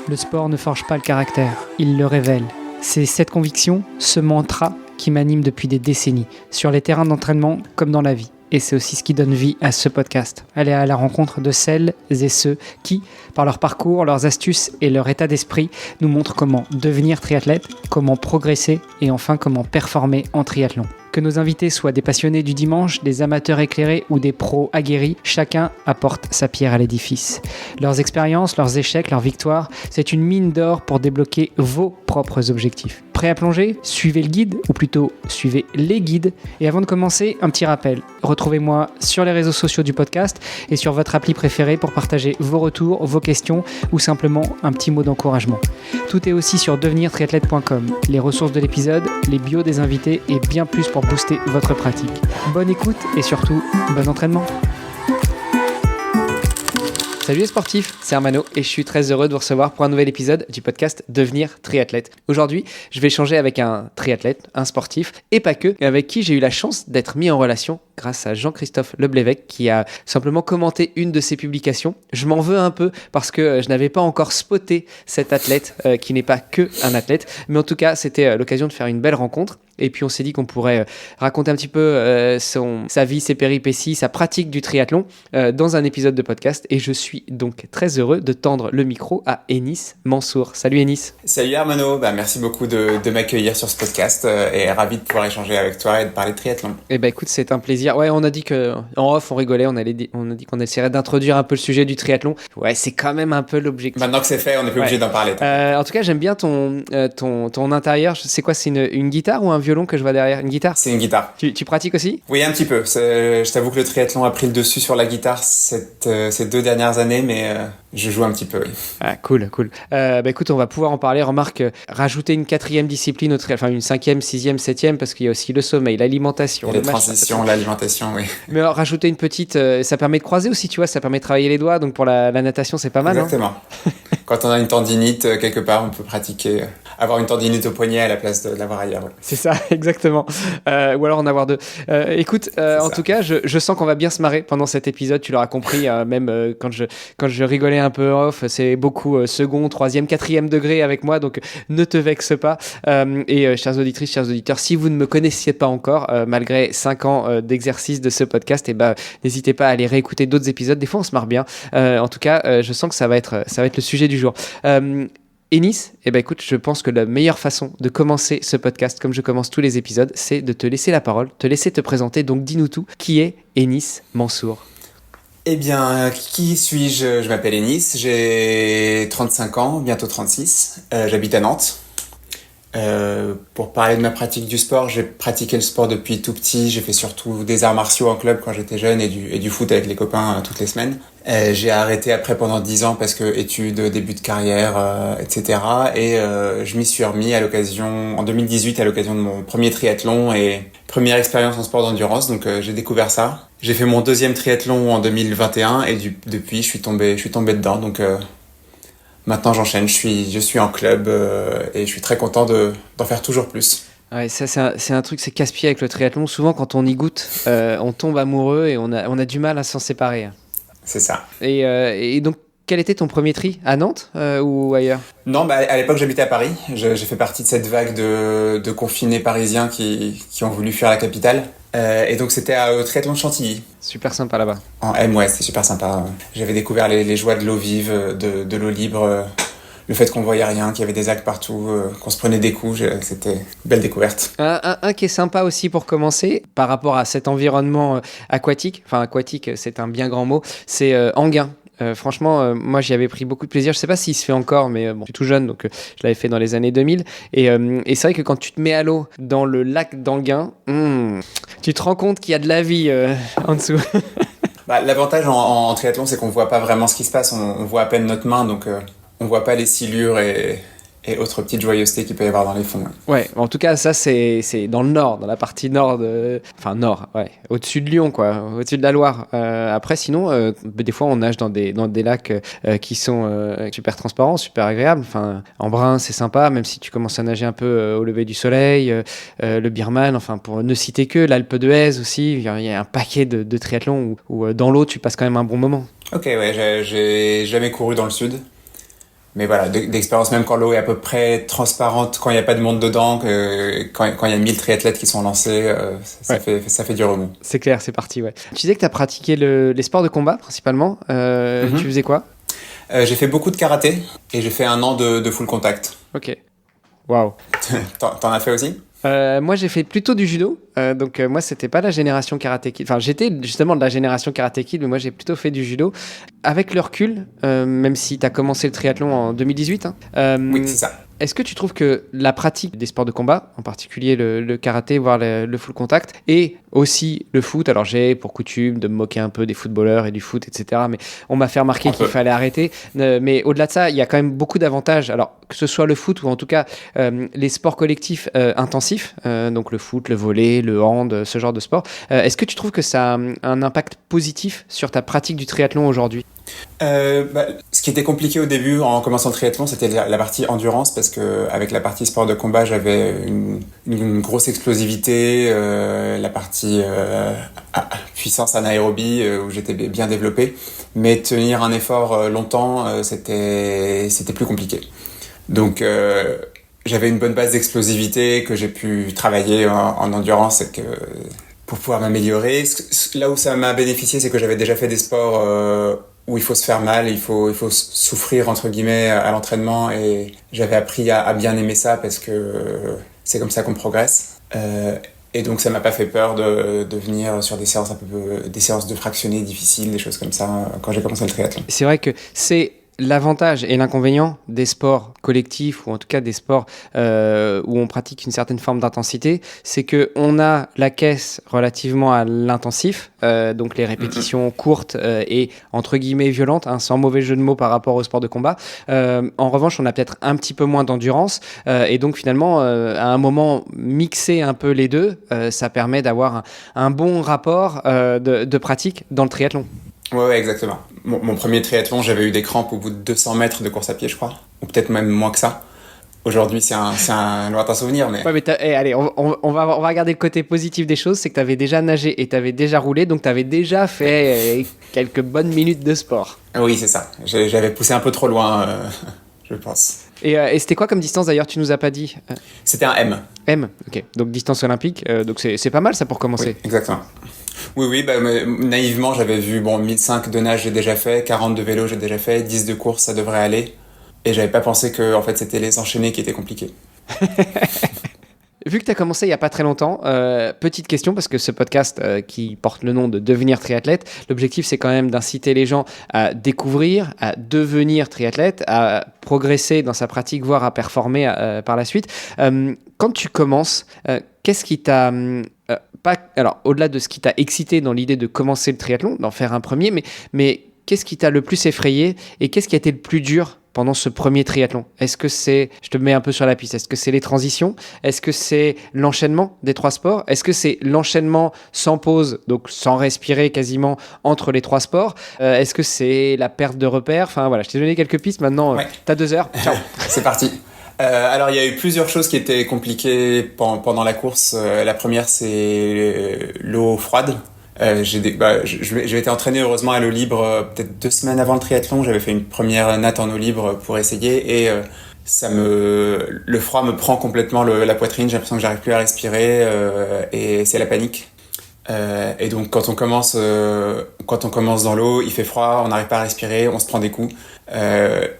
Le sport ne forge pas le caractère, il le révèle. C'est cette conviction, ce mantra qui m'anime depuis des décennies, sur les terrains d'entraînement comme dans la vie. Et c'est aussi ce qui donne vie à ce podcast. Aller à la rencontre de celles et ceux qui, par leur parcours, leurs astuces et leur état d'esprit, nous montrent comment devenir triathlète, comment progresser et enfin comment performer en triathlon. Que nos invités soient des passionnés du dimanche, des amateurs éclairés ou des pros aguerris, chacun apporte sa pierre à l'édifice. Leurs expériences, leurs échecs, leurs victoires, c'est une mine d'or pour débloquer vos propres objectifs. Prêt à plonger ? Suivez le guide, ou plutôt suivez les guides. Et avant de commencer, un petit rappel. Retrouvez-moi sur les réseaux sociaux du podcast et sur votre appli préférée pour partager vos retours, vos questions ou simplement un petit mot d'encouragement. Tout est aussi sur devenirtriathlète.com. Les ressources de l'épisode, les bios des invités et bien plus pour booster votre pratique. Bonne écoute et surtout, bon entraînement. Salut les sportifs, c'est Armano et je suis très heureux de vous recevoir pour un nouvel épisode du podcast Devenir triathlète. Aujourd'hui, je vais échanger avec un triathlète, un sportif et pas que, avec qui j'ai eu la chance d'être mis en relation grâce à Jean-Christophe Leblévec qui a simplement commenté une de ses publications. Je m'en veux un peu parce que je n'avais pas encore spoté cet athlète qui n'est pas que un athlète, mais en tout cas, c'était l'occasion de faire une belle rencontre. Et puis on s'est dit qu'on pourrait raconter un petit peu sa vie, ses péripéties, sa pratique du triathlon dans un épisode de podcast. Et je suis donc très heureux de tendre le micro à Enis Mansour. Salut Enis. Salut Armano, merci beaucoup de m'accueillir sur ce podcast et ravi de pouvoir échanger avec toi et de parler de triathlon. Eh ben écoute, c'est un plaisir. Ouais, on a dit qu'en off, on rigolait, on a dit qu'on essaierait d'introduire un peu le sujet du triathlon. Ouais, c'est quand même un peu l'objectif. Maintenant que c'est fait, on n'est plus obligé d'en parler. En tout cas, j'aime bien ton intérieur. C'est quoi, c'est une guitare ou un violon que je vois derrière? Une guitare? C'est une guitare. Tu pratiques aussi? Oui, un petit peu. Je t'avoue que le triathlon a pris le dessus sur la guitare ces 2 dernières années, mais je joue un petit peu, oui. Ah, cool. Écoute, on va pouvoir en parler. Remarque, rajouter une 4e discipline, enfin une 5e, 6e, 7e, parce qu'il y a aussi le sommeil, l'alimentation. Les transitions, l'alimentation, oui. Mais rajouter une petite, ça permet de croiser aussi, tu vois, ça permet de travailler les doigts. Donc pour la natation, c'est pas mal. Exactement. Quand on a une tendinite, quelque part, on peut pratiquer, avoir une tendinite au poignet à la place de l'avoir ailleurs. Ouais. C'est ça, exactement. Ou alors en avoir 2. Écoute, en tout cas, je sens qu'on va bien se marrer pendant cet épisode. Tu l'auras compris, même quand je rigolais un peu off, c'est beaucoup second, 3e, 4e degré avec moi. Donc ne te vexe pas. Chères auditrices, chers auditeurs, si vous ne me connaissiez pas encore, malgré 5 ans d'exercice de ce podcast, n'hésitez pas à aller réécouter d'autres épisodes. Des fois, on se marre bien. En tout cas, je sens que ça va être le sujet du jour. Enis, écoute, je pense que la meilleure façon de commencer ce podcast, comme je commence tous les épisodes, c'est de te laisser la parole, te laisser te présenter. Donc dis-nous tout, qui est Enis Mansour? Eh bien, qui suis-je? Je m'appelle Enis, j'ai 35 ans, bientôt 36, j'habite à Nantes. Pour parler de ma pratique du sport, j'ai pratiqué le sport depuis tout petit. J'ai fait surtout des arts martiaux en club quand j'étais jeune et du foot avec les copains toutes les semaines. J'ai arrêté après pendant 10 ans parce que études, début de carrière, etc. Et je m'y suis remis en 2018 à l'occasion de mon premier triathlon et première expérience en sport d'endurance. Donc j'ai découvert ça. J'ai fait mon 2e triathlon en 2021 et depuis je suis tombé dedans. Donc maintenant, j'enchaîne. Je suis en club et je suis très content d'en faire toujours plus. Ouais, ça c'est un truc, c'est casse-pied avec le triathlon. Souvent, quand on y goûte, on tombe amoureux et on a du mal à s'en séparer. C'est ça. Et donc, quel était ton premier tri? À Nantes ou ailleurs? Non, à l'époque, j'habitais à Paris. J'ai fait partie de cette vague de confinés parisiens qui ont voulu fuir la capitale. Et donc, c'était au triathlon de Chantilly. Super sympa là-bas. En M, ouais, c'était super sympa. J'avais découvert les joies de l'eau vive, de l'eau libre, le fait qu'on voyait rien, qu'il y avait des algues partout, qu'on se prenait des coups. C'était une belle découverte. Un qui est sympa aussi pour commencer, par rapport à cet environnement aquatique, enfin aquatique, c'est un bien grand mot, c'est Enghien. Franchement, moi j'y avais pris beaucoup de plaisir. Je sais pas s'il se fait encore, mais bon, je suis tout jeune, donc je l'avais fait dans les années 2000. Et c'est vrai que quand tu te mets à l'eau dans le lac d'Enghien, tu te rends compte qu'il y a de la vie en dessous. L'avantage en triathlon, c'est qu'on voit pas vraiment ce qui se passe. On voit à peine notre main, donc on voit pas les silures et autres petites joyeusetés qu'il peut y avoir dans les fonds. Ouais, en tout cas, ça, c'est dans le nord, dans la partie nord Enfin, nord, ouais, au-dessus de Lyon, quoi, au-dessus de la Loire. Après, sinon, des fois, on nage dans des lacs qui sont super transparents, super agréables. Enfin, en brun, c'est sympa, même si tu commences à nager un peu au lever du soleil. Le Birman, enfin, pour ne citer que, l'Alpe d'Huez aussi. Il y a un paquet de triathlons où dans l'eau, tu passes quand même un bon moment. Ok, ouais, j'ai jamais couru dans le sud. Mais voilà, d'expérience, même quand l'eau est à peu près transparente, quand il n'y a pas de monde dedans, quand il y a 1000 triathlètes qui sont lancés, ça fait du remous. C'est clair, c'est parti, ouais. Tu disais que tu as pratiqué les sports de combat principalement. Tu faisais quoi? J'ai fait beaucoup de karaté et j'ai fait 1 an de full contact. Ok. Waouh. T'en as fait aussi? Moi, j'ai fait plutôt du judo. Donc, moi, c'était pas la génération Karate Kid. Enfin, j'étais justement de la génération Karate Kid, mais moi, j'ai plutôt fait du judo. Avec le recul, même si tu as commencé le triathlon en 2018, Oui, c'est ça. est-ce que tu trouves que la pratique des sports de combat, en particulier le karaté, voire le full contact, et aussi le foot, alors j'ai pour coutume de me moquer un peu des footballeurs et du foot, etc., mais on m'a fait remarquer qu'il fallait arrêter. Mais au-delà de ça, il y a quand même beaucoup d'avantages. Alors, que ce soit le foot ou en tout cas les sports collectifs intensifs, donc le foot, le volley, le hand, ce genre de sport, est-ce que tu trouves que ça a un impact positif sur ta pratique du triathlon aujourd'hui? Ce qui était compliqué au début en commençant le triathlon, c'était la partie endurance, parce que avec la partie sport de combat, j'avais une grosse explosivité, la partie puissance anaérobie où j'étais bien développé, mais tenir un effort longtemps, c'était plus compliqué. Donc j'avais une bonne base d'explosivité que j'ai pu travailler en endurance et pour pouvoir m'améliorer. Là où ça m'a bénéficié, c'est que j'avais déjà fait des sports où il faut se faire mal, il faut souffrir entre guillemets à l'entraînement, et j'avais appris à bien aimer ça parce que c'est comme ça qu'on progresse. Et donc ça m'a pas fait peur de venir sur des séances des séances de fractionnés difficiles, des choses comme ça quand j'ai commencé le triathlon. C'est vrai que c'est l'avantage et l'inconvénient des sports collectifs, ou en tout cas des sports où on pratique une certaine forme d'intensité, c'est qu'on a la caisse relativement à l'intensif, donc les répétitions courtes et entre guillemets violentes, sans mauvais jeu de mots par rapport au sport de combat. En revanche, on a peut-être un petit peu moins d'endurance, et donc finalement, à un moment, mixer un peu les deux, ça permet d'avoir un bon rapport de pratique dans le triathlon. Ouais, exactement. Mon premier triathlon, j'avais eu des crampes au bout de 200 mètres de course à pied, je crois. Ou peut-être même moins que ça. Aujourd'hui, c'est un lointain souvenir, mais... Ouais, mais allez, on va regarder le côté positif des choses, c'est que tu avais déjà nagé et tu avais déjà roulé, donc tu avais déjà fait quelques bonnes minutes de sport. Oui, c'est ça. J'avais poussé un peu trop loin, je pense. Et c'était quoi comme distance d'ailleurs, tu nous as pas dit? C'était un M. M, ok. Donc distance olympique, donc c'est pas mal ça pour commencer. Oui, exactement. Oui, naïvement, j'avais vu 1005 de nage, j'ai déjà fait, 40 de vélo, j'ai déjà fait, 10 de course, ça devrait aller. Et j'avais pas pensé que en fait, c'était les enchaînés qui étaient compliqués. Vu que tu as commencé il n'y a pas très longtemps, petite question, parce que ce podcast qui porte le nom de Devenir triathlète, l'objectif c'est quand même d'inciter les gens à découvrir, à devenir triathlète, à progresser dans sa pratique, voire à performer par la suite. Quand tu commences, qu'est-ce qui t'a... alors, au-delà de ce qui t'a excité dans l'idée de commencer le triathlon, d'en faire un premier, mais qu'est-ce qui t'a le plus effrayé et qu'est-ce qui a été le plus dur pendant ce premier triathlon? Est-ce que c'est, je te mets un peu sur la piste, est-ce que c'est les transitions? Est-ce que c'est l'enchaînement des 3 sports? Est-ce que c'est l'enchaînement sans pause, donc sans respirer quasiment entre les 3 sports? Est-ce que c'est la perte de repères? Enfin voilà, je t'ai donné quelques pistes, maintenant t'as 2 heures, ciao. C'est parti. Alors il y a eu plusieurs choses qui étaient compliquées pendant la course. La première, c'est l'eau froide. J'ai été entraîné heureusement à l'eau libre peut-être 2 semaines avant le triathlon. J'avais fait une première natte en eau libre pour essayer, et le froid me prend complètement la poitrine. J'ai l'impression que j'arrive plus à respirer, et c'est la panique. Et donc quand on commence dans l'eau, il fait froid, on n'arrive pas à respirer, on se prend des coups.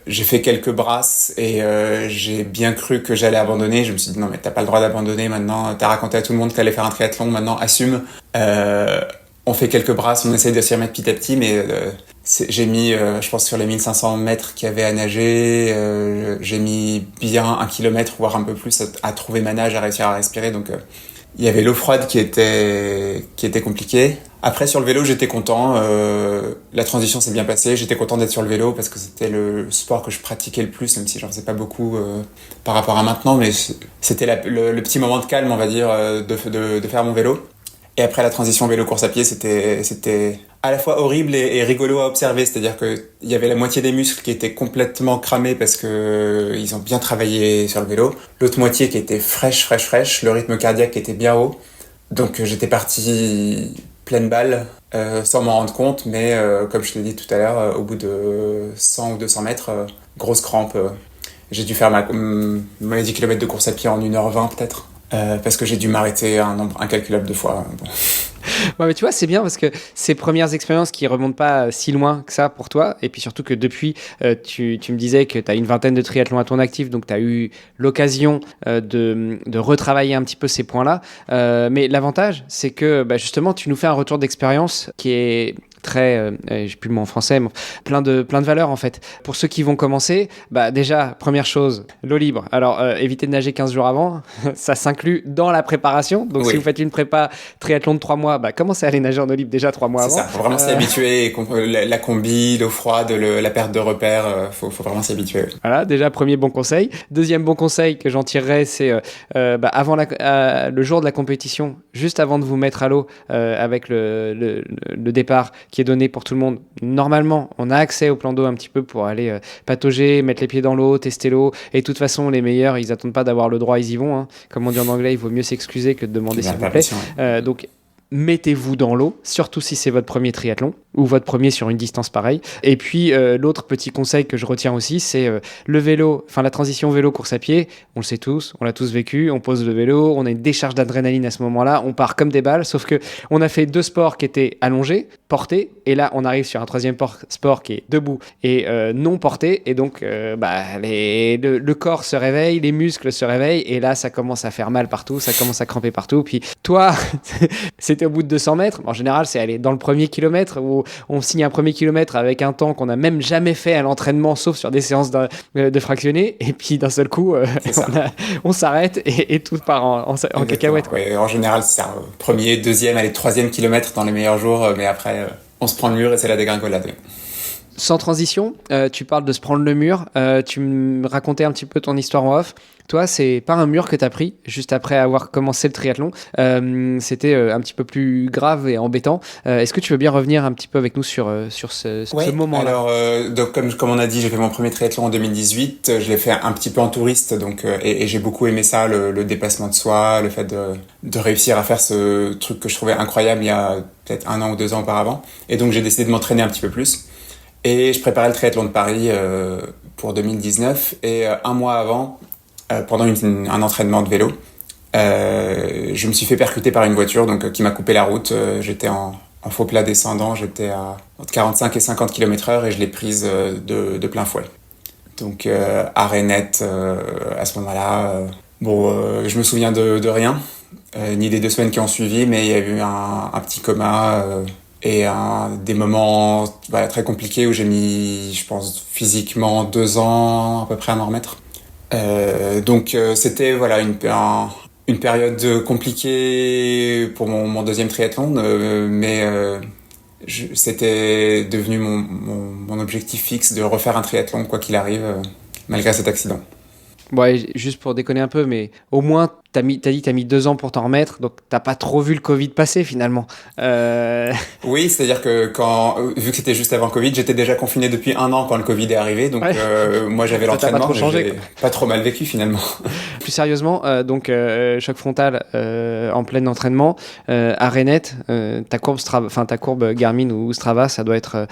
J'ai fait quelques brasses et j'ai bien cru que j'allais abandonner. Je me suis dit non, mais t'as pas le droit d'abandonner maintenant, t'as raconté à tout le monde que t'allais faire un triathlon, maintenant assume. On fait quelques brasses, on essaye de s'y remettre petit à petit, mais j'ai mis, je pense, sur les 1500 mètres qu'il y avait à nager, j'ai mis bien 1 kilomètre, voire un peu plus, à trouver ma nage, à réussir à respirer. Donc il y avait l'eau froide qui était compliquée. Après, sur le vélo, j'étais content. La transition s'est bien passée. J'étais content d'être sur le vélo parce que c'était le sport que je pratiquais le plus, même si j'en faisais pas beaucoup par rapport à maintenant. Mais c'était le petit moment de calme, on va dire, de faire mon vélo. Et après la transition vélo-course à pied, c'était à la fois horrible et rigolo à observer. C'est-à-dire qu'il y avait la moitié des muscles qui étaient complètement cramés parce que ils ont bien travaillé sur le vélo. L'autre moitié qui était fraîche, le rythme cardiaque qui était bien haut. Donc j'étais parti pleine balle, sans m'en rendre compte, mais comme je te l'ai dit tout à l'heure, au bout de 100 ou 200 mètres, grosse crampe. J'ai dû faire mes 10 km de course à pied en 1h20 peut-être, parce que j'ai dû m'arrêter un nombre incalculable de fois. Bon. Ouais, mais tu vois, c'est bien parce que ces premières expériences qui remontent pas si loin que ça pour toi, et puis surtout que depuis, tu me disais que tu as une vingtaine de triathlons à ton actif, donc tu as eu l'occasion de retravailler un petit peu ces points-là. Mais l'avantage, c'est que justement, tu nous fais un retour d'expérience qui est très, j'ai plus le mot en français, mais plein de valeurs en fait. Pour ceux qui vont commencer, déjà, première chose, l'eau libre. Alors, évitez de nager 15 jours avant, ça s'inclut dans la préparation. Donc, si vous faites une prépa triathlon de 3 mois, commencez à aller nager en eau libre déjà 3 mois avant. C'est ça, faut vraiment s'y habituer. La combi, l'eau froide, la perte de repères, faut vraiment s'y habituer. Voilà, déjà, premier bon conseil. Deuxième bon conseil que j'en tirerais, c'est avant le jour de la compétition, juste avant de vous mettre à l'eau avec le départ qui est donné pour tout le monde. Normalement, on a accès au plan d'eau un petit peu pour aller patauger, mettre les pieds dans l'eau, tester l'eau. Et de toute façon, les meilleurs, ils n'attendent pas d'avoir le droit, ils y vont. Hein. Comme on dit en anglais, il vaut mieux s'excuser que de demander s'il vous plaît. Donc, mettez-vous dans l'eau, surtout si c'est votre premier triathlon ou votre premier sur une distance pareille. Et puis, l'autre petit conseil que je retiens aussi, c'est le vélo, la transition vélo-course à pied. On le sait tous, on l'a tous vécu. On pose le vélo, on a une décharge d'adrénaline à ce moment-là, on part comme des balles, sauf que on a fait 2 sports qui étaient allongés, portés, et là, on arrive sur un troisième sport qui est debout et non porté, et donc le corps se réveille, les muscles se réveillent, et là, ça commence à faire mal partout, ça commence à cramper partout. Puis toi, c'était au bout de 200 mètres. En général, c'est aller dans le premier kilomètre où on signe un premier kilomètre avec un temps qu'on n'a même jamais fait à l'entraînement, sauf sur des séances de fractionnés. Et puis d'un seul coup, on s'arrête et tout part en cacahuète. Ouais, en général, c'est ça. Premier, deuxième, troisième kilomètre dans les meilleurs jours. Mais après, on se prend le mur et c'est la dégringolade. Sans transition, tu parles de se prendre le mur. Tu me racontais un petit peu ton histoire en off. Toi, c'est pas un mur que tu as pris juste après avoir commencé le triathlon. C'était un petit peu plus grave et embêtant. Est-ce que tu veux bien revenir un petit peu avec nous sur ce moment-là ? Alors, donc, comme on a dit, j'ai fait mon premier triathlon en 2018. Je l'ai fait un petit peu en touriste, donc, et j'ai beaucoup aimé ça, le dépassement de soi, le fait de réussir à faire ce truc que je trouvais incroyable il y a peut-être 1 an ou 2 ans auparavant. Et donc, j'ai décidé de m'entraîner un petit peu plus. Et je préparais le triathlon de Paris pour 2019. Et 1 mois avant, pendant un entraînement de vélo, je me suis fait percuter par une voiture qui m'a coupé la route. J'étais en faux plat descendant, j'étais à entre 45 et 50 km/h et je l'ai prise de plein fouet. Donc arrêt net à ce moment-là. Je me souviens de rien, ni des 2 semaines qui ont suivi, mais il y a eu un petit coma et des moments très compliqués où j'ai mis, je pense, physiquement 2 ans à peu près à m'en remettre. Donc c'était une période compliquée pour mon deuxième triathlon, mais c'était devenu mon objectif fixe de refaire un triathlon quoi qu'il arrive, malgré cet accident. Bon, juste pour déconner un peu, mais au moins, t'as dit que t'as mis 2 ans pour t'en remettre, donc t'as pas trop vu le Covid passer finalement. Oui, c'est-à-dire que vu que c'était juste avant Covid, j'étais déjà confiné depuis 1 an quand le Covid est arrivé, donc moi j'avais l'entraînement, mais j'ai pas trop mal vécu finalement. Plus sérieusement, choc frontal en plein entraînement, à Renette, ta courbe Garmin ou Strava, ça doit être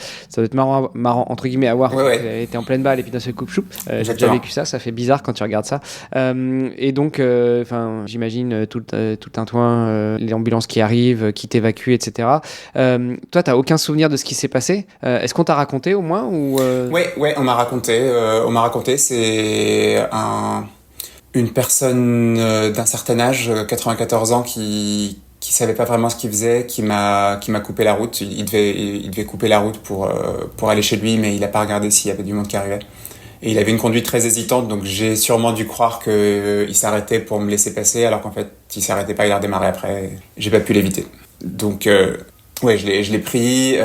marrant entre guillemets à voir. Elle était en pleine balle et puis d'un seul coup, j'ai déjà vécu ça fait bizarre quand tu regardes ça. Et donc, j'imagine tout le tintouin, les ambulances qui arrivent, qui t'évacuent, etc. Toi, t'as aucun souvenir de ce qui s'est passé ? Est-ce qu'on t'a raconté au moins ou Ouais, on m'a raconté. C'est une personne d'un certain âge, 94 ans, qui savait pas vraiment ce qu'il faisait, qui m'a coupé la route. Il devait couper la route pour aller chez lui, mais il a pas regardé s'il y avait du monde qui arrivait. Et il avait une conduite très hésitante, donc j'ai sûrement dû croire qu'il s'arrêtait pour me laisser passer, alors qu'en fait, il s'arrêtait pas, il a redémarré après. J'ai pas pu l'éviter. Donc, je l'ai pris.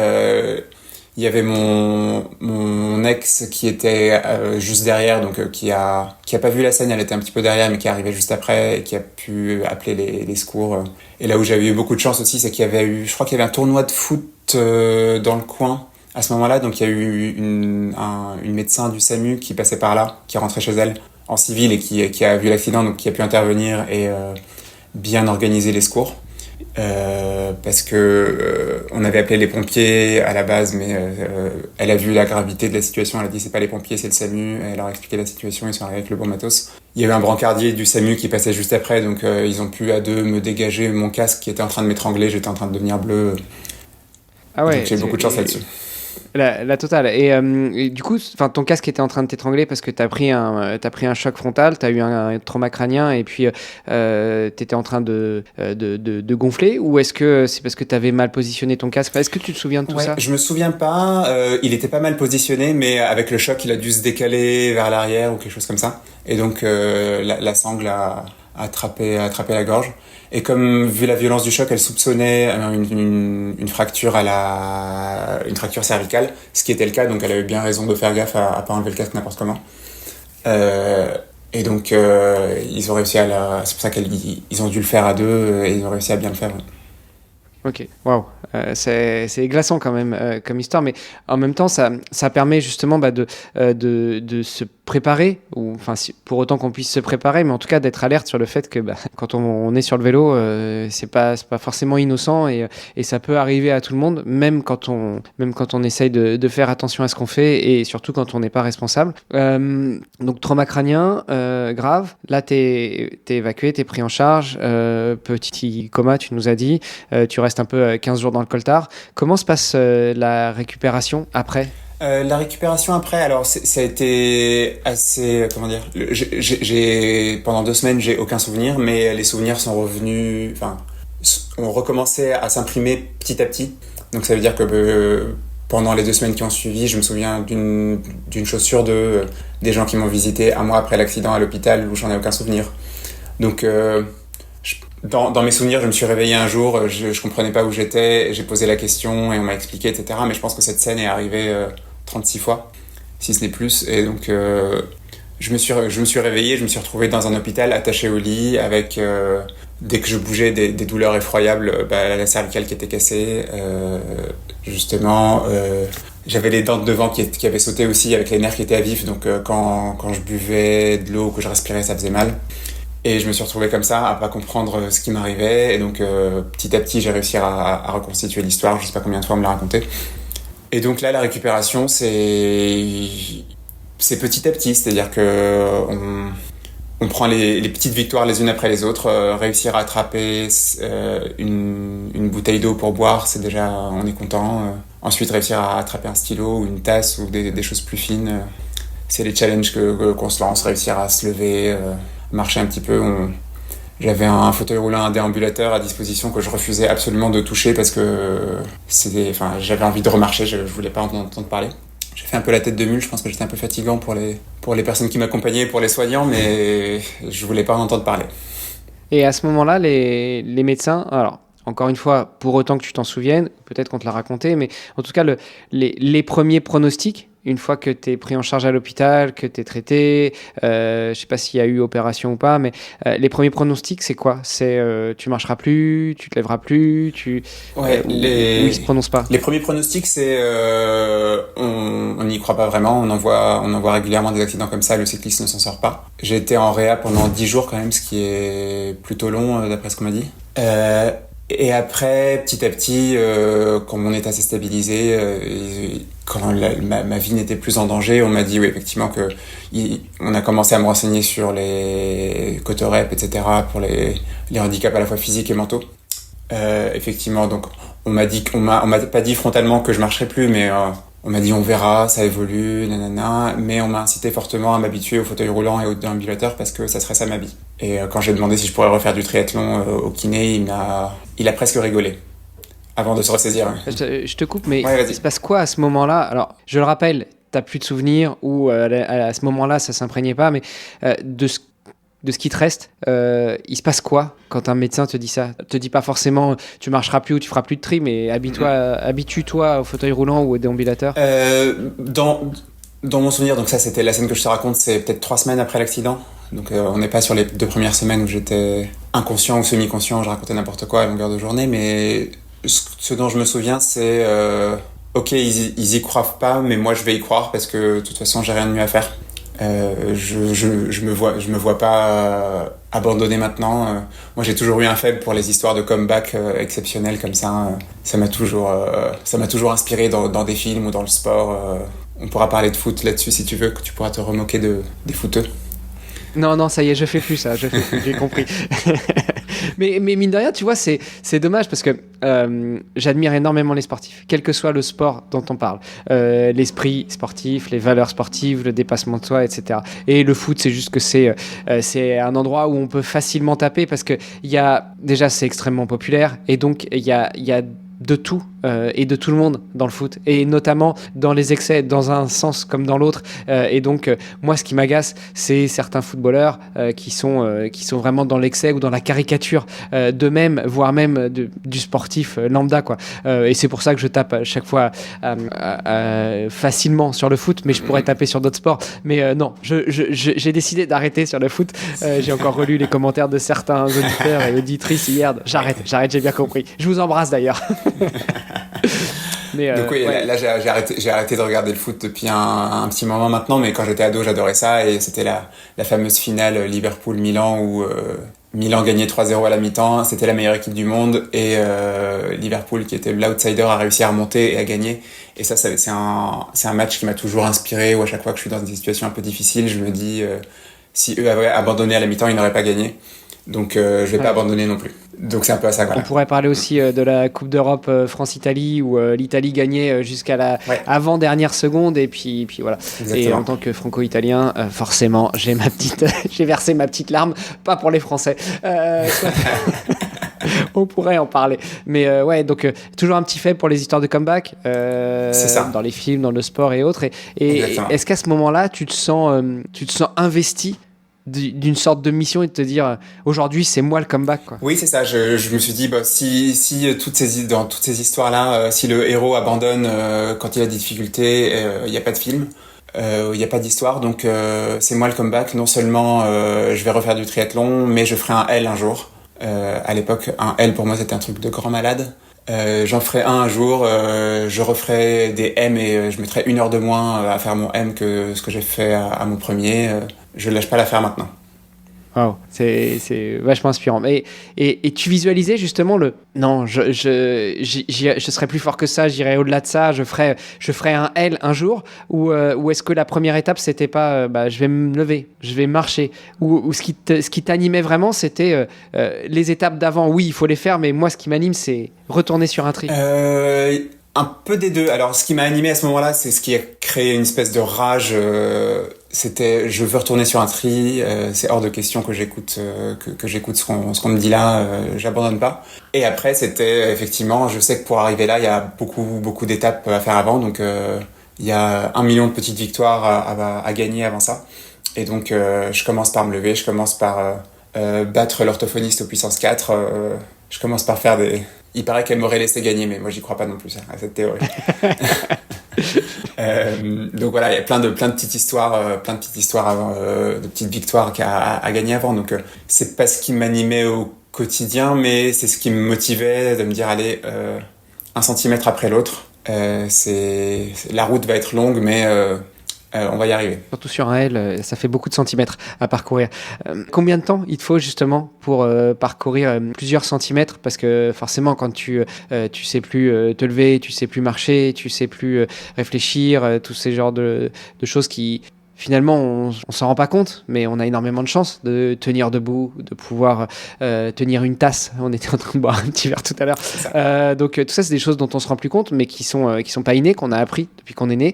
Il y avait mon ex qui était juste derrière, donc qui a pas vu la scène, elle était un petit peu derrière, mais qui est arrivée juste après et qui a pu appeler les secours. Et là où j'avais eu beaucoup de chance aussi, c'est je crois qu'il y avait un tournoi de foot dans le coin à ce moment-là, donc il y a eu une médecin du SAMU qui passait par là, qui est rentrée chez elle en civil et qui a vu l'accident, donc qui a pu intervenir et bien organiser les secours. parce que on avait appelé les pompiers à la base, mais elle a vu la gravité de la situation. Elle a dit c'est pas les pompiers, c'est le SAMU. Elle leur a expliqué la situation. Ils sont arrivés avec le bon matos. Il y avait un brancardier du SAMU qui passait juste après, donc ils ont pu à deux me dégager mon casque qui était en train de m'étrangler. J'étais en train de devenir bleu. Ah ouais. Donc j'ai beaucoup de chance là-dessus. La totale. Et du coup, ton casque était en train de t'étrangler parce que t'as pris un choc frontal, t'as eu un trauma crânien et puis t'étais en train de gonfler, ou est-ce que c'est parce que t'avais mal positionné ton casque? Est-ce que tu te souviens de tout ça? Je me souviens pas. Il était pas mal positionné, mais avec le choc, il a dû se décaler vers l'arrière ou quelque chose comme ça. Et donc la sangle a attrapé la gorge. Et comme, vu la violence du choc, elle soupçonnait une fracture une fracture cervicale, ce qui était le cas, donc elle avait bien raison de faire gaffe à pas enlever le casque n'importe comment. Et donc, ils ont réussi c'est pour ça qu'ils ont dû le faire à deux, et ils ont réussi à bien le faire. Ok, waouh, c'est glaçant quand même comme histoire, mais en même temps, ça permet justement de se préparer, ou enfin pour autant qu'on puisse se préparer, mais en tout cas d'être alerte sur le fait que quand on est sur le vélo, c'est pas forcément innocent, et ça peut arriver à tout le monde, même quand on essaye de faire attention à ce qu'on fait, et surtout quand on n'est pas responsable. Donc trauma crânien grave, là t'es évacué, t'es pris en charge, petit coma, tu nous as dit, tu restes un peu 15 jours dans le coltard. Comment se passe la récupération après? La récupération après, alors ça a été assez, comment dire, pendant 2 semaines, j'ai aucun souvenir, mais les souvenirs sont revenus, enfin, ont recommencé à s'imprimer petit à petit. Donc ça veut dire que pendant les 2 semaines qui ont suivi, je me souviens d'une chose sur deux, des gens qui m'ont visité un mois après l'accident à l'hôpital où j'en ai aucun souvenir. Donc dans mes souvenirs, je me suis réveillé un jour, je comprenais pas où j'étais, j'ai posé la question et on m'a expliqué, etc. Mais je pense que cette scène est arrivée 36 fois, si ce n'est plus. Et donc, je me suis réveillé, je me suis retrouvé dans un hôpital, attaché au lit, avec, dès que je bougeais, des douleurs effroyables, la cervicale qui était cassée, justement. J'avais les dents de devant qui avaient sauté aussi, avec les nerfs qui étaient à vif. Donc, quand je buvais de l'eau, que je respirais, ça faisait mal. Et je me suis retrouvé comme ça, à pas comprendre ce qui m'arrivait. Et donc, petit à petit, j'ai réussi à reconstituer l'histoire. Je sais pas combien de fois on me l'a raconté. Et donc là, la récupération, c'est petit à petit. C'est-à-dire que on prend les petites victoires les unes après les autres. Réussir à attraper une bouteille d'eau pour boire, c'est déjà, on est content. Ensuite, réussir à attraper un stylo ou une tasse ou des choses plus fines. C'est les challenges qu'on se lance. Réussir à se lever, marcher un petit peu. J'avais un fauteuil roulant, un déambulateur à disposition que je refusais absolument de toucher parce que j'avais envie de remarcher, je voulais pas en entendre parler. J'ai fait un peu la tête de mule, je pense que j'étais un peu fatigant pour les personnes qui m'accompagnaient, pour les soignants, mais je voulais pas en entendre parler. Et à ce moment-là, les médecins, alors encore une fois, pour autant que tu t'en souviennes, peut-être qu'on te l'a raconté, mais en tout cas, les premiers pronostics, une fois que tu es pris en charge à l'hôpital, que tu es traité, je sais pas s'il y a eu opération ou pas, mais les premiers pronostics, c'est quoi? C'est tu marcheras plus, tu te lèveras plus, ou ils se prononcent pas? Les premiers pronostics, c'est on n'y croit pas vraiment, on en voit régulièrement des accidents comme ça, le cycliste ne s'en sort pas. J'ai été en réa pendant 10 jours quand même, ce qui est plutôt long d'après ce qu'on m'a dit. Et après, petit à petit, quand mon état s'est stabilisé, quand ma vie n'était plus en danger, on m'a dit oui, effectivement on a commencé à me renseigner sur les cotorep, etc., pour les handicaps à la fois physiques et mentaux. Effectivement, donc on m'a pas dit frontalement que je marcherais plus, mais on m'a dit on verra, ça évolue, nanana, mais on m'a incité fortement à m'habituer au fauteuil roulant et au déambulateur parce que ça serait ça ma vie. Et quand j'ai demandé si je pourrais refaire du triathlon au kiné, il a presque rigolé avant de se ressaisir. Je te coupe, mais ouais, il se passe quoi à ce moment-là? Alors, je le rappelle, t'as plus de souvenirs, ou à ce moment-là, ça s'imprégnait pas, mais de ce qui te reste, il se passe quoi quand un médecin te dit ça? Te dit pas forcément tu marcheras plus ou tu feras plus de tri, mais habitue-toi au fauteuil roulant ou au déambulateur. Dans mon souvenir, donc ça c'était la scène que je te raconte, c'est peut-être 3 semaines après l'accident. Donc on n'est pas sur les 2 premières semaines où j'étais inconscient ou semi-conscient, je racontais n'importe quoi à longueur de journée, mais ce dont je me souviens c'est ok, ils y croient pas, mais moi je vais y croire parce que de toute façon j'ai rien de mieux à faire. Je me vois pas abandonner maintenant. Moi, j'ai toujours eu un faible pour les histoires de comeback exceptionnelles comme ça. Ça m'a toujours inspiré dans des films ou dans le sport. On pourra parler de foot là-dessus si tu veux, que tu pourras te remoquer des footeux. Non, ça y est, je fais plus ça, j'ai compris. mais mine de rien, tu vois, c'est dommage parce que j'admire énormément les sportifs, quel que soit le sport dont on parle. L'esprit sportif, les valeurs sportives, le dépassement de soi, etc. Et le foot, c'est juste que c'est un endroit où on peut facilement taper parce que déjà, c'est extrêmement populaire et donc il y a de tout et de tout le monde dans le foot, et notamment dans les excès, dans un sens comme dans l'autre. Et donc, moi, ce qui m'agace, c'est certains footballeurs qui sont vraiment dans l'excès ou dans la caricature d'eux-mêmes, voire même du sportif lambda, quoi. Et c'est pour ça que je tape à chaque fois facilement sur le foot, mais je pourrais taper sur d'autres sports. Mais non, j'ai décidé d'arrêter sur le foot. J'ai encore relu les commentaires de certains auditeurs et auditrices hier. J'arrête, j'ai bien compris. Je vous embrasse d'ailleurs. Mais donc oui, ouais. Là j'ai arrêté de regarder le foot depuis un petit moment maintenant, mais quand j'étais ado j'adorais ça, et c'était la fameuse finale Liverpool-Milan où Milan gagnait 3-0 à la mi-temps, c'était la meilleure équipe du monde, et Liverpool, qui était l'outsider, a réussi à remonter et à gagner. Et ça c'est un match qui m'a toujours inspiré, où à chaque fois que je suis dans des situations un peu difficiles, je me dis si eux avaient abandonné à la mi-temps, ils n'auraient pas gagné. Donc je vais pas abandonner non plus. Donc c'est un peu à ça. Voilà. On pourrait parler aussi de la Coupe d'Europe France-Italie, où l'Italie gagnait jusqu'à la avant-dernière seconde, et puis voilà. Exactement. Et en tant que franco-italien, forcément, j'ai versé ma petite larme, pas pour les Français. On pourrait en parler. Mais ouais, donc toujours un petit fait pour les histoires de comeback c'est ça. Dans les films, dans le sport et autres. Et est-ce qu'à ce moment-là, tu te sens investi d'une sorte de mission, et de te dire aujourd'hui c'est moi le comeback, quoi? Oui, c'est ça. Je me suis dit si dans toutes ces histoires là, si le héros abandonne quand il a des difficultés, il y a pas de film, il y a pas d'histoire, donc c'est moi le comeback. Non seulement je vais refaire du triathlon, mais je ferai un L un jour. À l'époque, un L pour moi c'était un truc de grand malade. J'en ferai un jour, je referai des M, et je mettrai 1 heure de moins à faire mon M que ce que j'ai fait à mon premier. Je lâche pas l'affaire maintenant. Wow, c'est vachement inspirant. Et tu visualisais justement non, je serais plus fort que ça, j'irais au-delà de ça, je ferais un L un jour, ou est-ce que la première étape c'était pas je vais me lever, je vais marcher, ou ce qui t'animait vraiment, c'était les étapes d'avant? Oui, il faut les faire, mais moi ce qui m'anime, c'est retourner sur un tri. Un peu des deux. Alors ce qui m'a animé à ce moment-là, c'est ce qui a créé une espèce de rage. C'était je veux retourner sur un tri, c'est hors de question que j'écoute ce qu'on me dit là, j'abandonne pas. Et après c'était effectivement, je sais que pour arriver là il y a beaucoup d'étapes à faire avant, donc il y a 1 million de petites victoires à gagner avant ça. Et donc je commence par me lever, je commence par battre l'orthophoniste au puissance 4, je commence par faire il paraît qu'elle m'aurait laissé gagner, mais moi j'y crois pas non plus à cette théorie. Donc voilà, il y a plein de petites histoires avant, de petites victoires à gagner avant. Donc c'est pas ce qui m'animait au quotidien, mais c'est ce qui me motivait de me dire allez, 1 centimètre après l'autre. La route va être longue, mais on va y arriver. Surtout sur un L, ça fait beaucoup de centimètres à parcourir. Combien de temps il te faut justement pour parcourir plusieurs centimètres? Parce que forcément, quand tu sais plus te lever, tu sais plus marcher, tu sais plus réfléchir, tous ces genres de choses qui... Finalement, on s'en rend pas compte, mais on a énormément de chance de tenir debout, de pouvoir tenir une tasse. On était en train de boire un petit verre tout à l'heure. Donc tout ça, c'est des choses dont on se rend plus compte, mais qui sont pas innées, qu'on a appris depuis qu'on est né.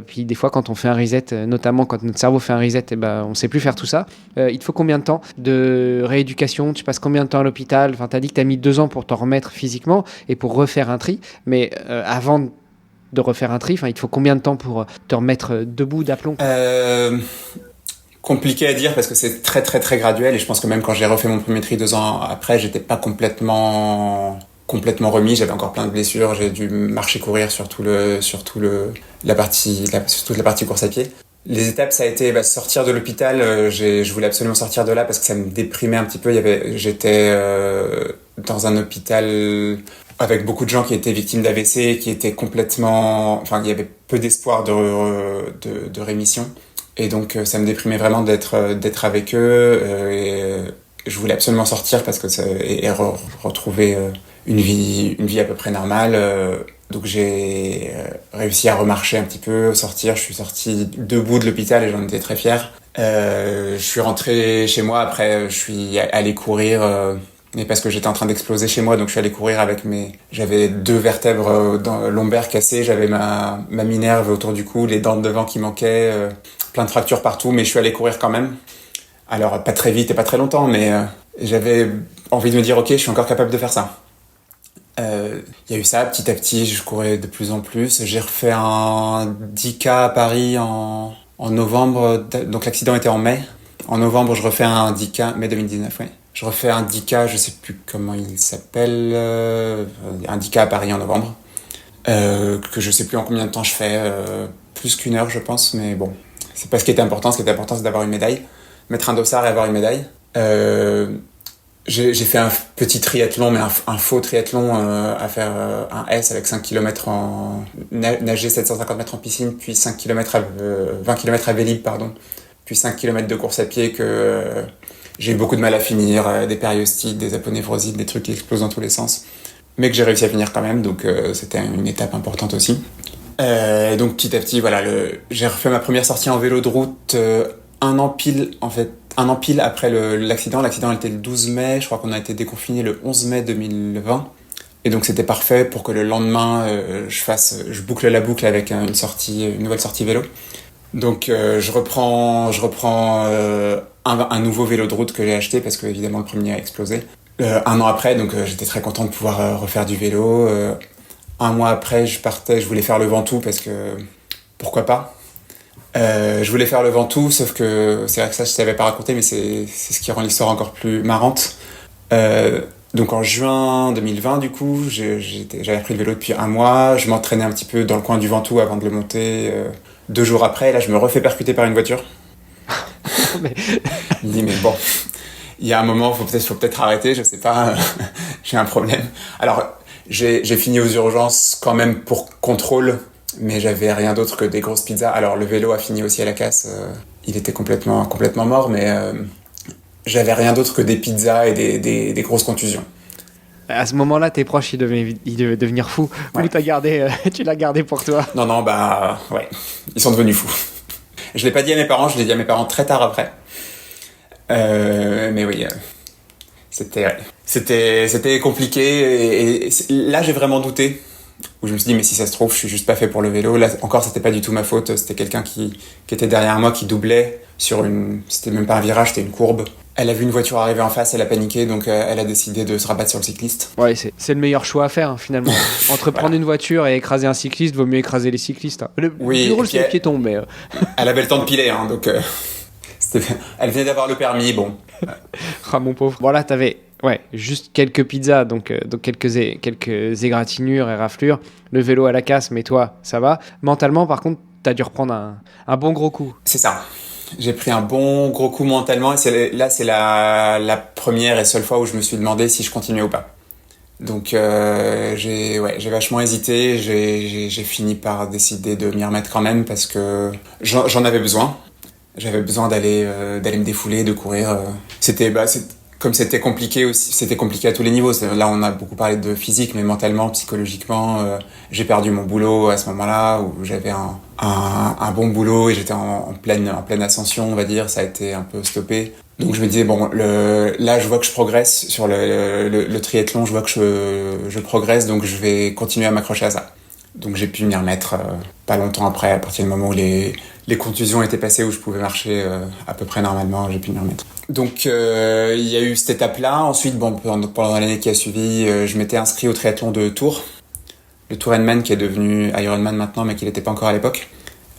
Puis des fois, quand on fait un reset, notamment quand notre cerveau fait un reset, on sait plus faire tout ça. Il te faut combien de temps de rééducation? Tu passes combien de temps à l'hôpital? Enfin, t'as dit que t'as mis 2 ans pour t'en remettre physiquement et pour refaire un tri, mais avant de refaire un tri, il te faut combien de temps pour te remettre debout d'aplomb? Compliqué à dire parce que c'est très très très graduel, et je pense que même quand j'ai refait mon premier tri 2 ans après, j'étais pas complètement remis, j'avais encore plein de blessures, j'ai dû marcher, courir sur toute la partie course à pied. Les étapes, ça a été sortir de l'hôpital. Je voulais absolument sortir de là parce que ça me déprimait un petit peu. J'étais dans un hôpital avec beaucoup de gens qui étaient victimes d'AVC, qui étaient complètement... Enfin, il y avait peu d'espoir de rémission. Et donc, ça me déprimait vraiment d'être avec eux. Je voulais absolument sortir parce que retrouver une vie à peu près normale. Donc, j'ai réussi à remarcher un petit peu, sortir. Je suis sorti debout de l'hôpital et j'en étais très fier. Je suis rentré chez moi. Après, je suis allé courir. Mais parce que j'étais en train d'exploser chez moi, donc je suis allé courir j'avais 2 vertèbres lombaires cassées, j'avais ma minerve autour du cou, les dents de devant qui manquaient, plein de fractures partout, mais je suis allé courir quand même. Alors, pas très vite et pas très longtemps, mais j'avais envie de me dire, ok, je suis encore capable de faire ça. Y a eu ça, petit à petit, je courais de plus en plus. J'ai refait un 10K à Paris en novembre, donc l'accident était en mai. En novembre, je refais un 10K, mai 2019, oui. Je refais un 10K, je sais plus comment il s'appelle, un 10K à Paris en novembre, que je sais plus en combien de temps je fais, plus qu'1 heure je pense, mais bon, c'est pas ce qui était important. Ce qui était important, c'est d'avoir une médaille, mettre un dossard et avoir une médaille. J'ai fait un petit triathlon, mais un faux triathlon, à faire un S avec 5 km nager 750 mètres en piscine, puis 5 km 20 km à Vélib, pardon, puis 5 km de course à pied que j'ai eu beaucoup de mal à finir, des périostites, des aponévrosites, des trucs qui explosent dans tous les sens, mais que j'ai réussi à finir quand même, donc c'était une étape importante aussi. Donc petit à petit, voilà, j'ai refait ma première sortie en vélo de route un an pile après l'accident. L'accident était le 12 mai, je crois qu'on a été déconfiné le 11 mai 2020. Et donc c'était parfait pour que le lendemain, je boucle la boucle avec une nouvelle sortie vélo. Donc je reprends un nouveau vélo de route que j'ai acheté parce que évidemment le premier a explosé. 1 an après, donc j'étais très content de pouvoir refaire du vélo. 1 mois après, je voulais faire le Ventoux parce que pourquoi pas. Je voulais faire le Ventoux, sauf que c'est vrai que ça je t'avais pas raconté, mais c'est ce qui rend l'histoire encore plus marrante. Donc en juin 2020, du coup, j'avais pris le vélo depuis 1 mois. Je m'entraînais un petit peu dans le coin du Ventoux avant de le monter. 2 jours après, là, je me refais percuter par une voiture. Mais... Je me dis, mais bon, il y a un moment, faut peut-être arrêter, je sais pas, j'ai un problème. Alors, j'ai fini aux urgences quand même pour contrôle, mais j'avais rien d'autre que des grosses pizzas. Alors, le vélo a fini aussi à la casse, il était complètement mort, mais j'avais rien d'autre que des pizzas et des grosses contusions. À ce moment-là, tes proches, ils devaient devenir fous. Ouais. Ou tu l'as gardé pour toi? Non, bah, ouais, ils sont devenus fous. Je l'ai pas dit à mes parents, je l'ai dit à mes parents très tard après. Mais oui, c'était compliqué. Et là, j'ai vraiment douté. Où je me suis dit, mais si ça se trouve, je suis juste pas fait pour le vélo. Là, encore, c'était pas du tout ma faute. C'était quelqu'un qui était derrière moi, qui doublait c'était même pas un virage, c'était une courbe. Elle a vu une voiture arriver en face, elle a paniqué, donc elle a décidé de se rabattre sur le cycliste. Ouais, c'est le meilleur choix à faire, hein, finalement. Entre prendre une voiture et écraser un cycliste, vaut mieux écraser les cyclistes. Hein. Le plus drôle, c'est les piétons, mais... Elle avait le temps de piler, hein, donc... Elle venait d'avoir le permis, bon. Ah, mon pauvre. Bon, là, t'avais... Ouais, juste quelques pizzas, donc quelques égratignures et raflures. Le vélo à la casse, mais toi, ça va. Mentalement, par contre, t'as dû reprendre un bon gros coup. C'est ça. J'ai pris un bon gros coup mentalement et c'est la première et seule fois où je me suis demandé si je continuais ou pas. Donc j'ai vachement hésité, j'ai fini par décider de m'y remettre quand même parce que j'en avais besoin. J'avais besoin d'aller me défouler, de courir. Comme c'était compliqué aussi, c'était compliqué à tous les niveaux. Là, on a beaucoup parlé de physique, mais mentalement, psychologiquement, j'ai perdu mon boulot à ce moment-là où j'avais un bon boulot et j'étais en pleine ascension, on va dire. Ça a été un peu stoppé. Donc je me disais bon, là je vois que je progresse sur le triathlon, je vois que je progresse, donc je vais continuer à m'accrocher à ça. Donc j'ai pu m'y remettre pas longtemps après, à partir du moment où les contusions étaient passées, où je pouvais marcher à peu près normalement, j'ai pu m'y remettre. Donc il y a eu cette étape-là. Ensuite, bon, pendant l'année qui a suivi, je m'étais inscrit au triathlon de Tours, le Tour&Man qui est devenu Ironman maintenant, mais qui l'était pas encore à l'époque.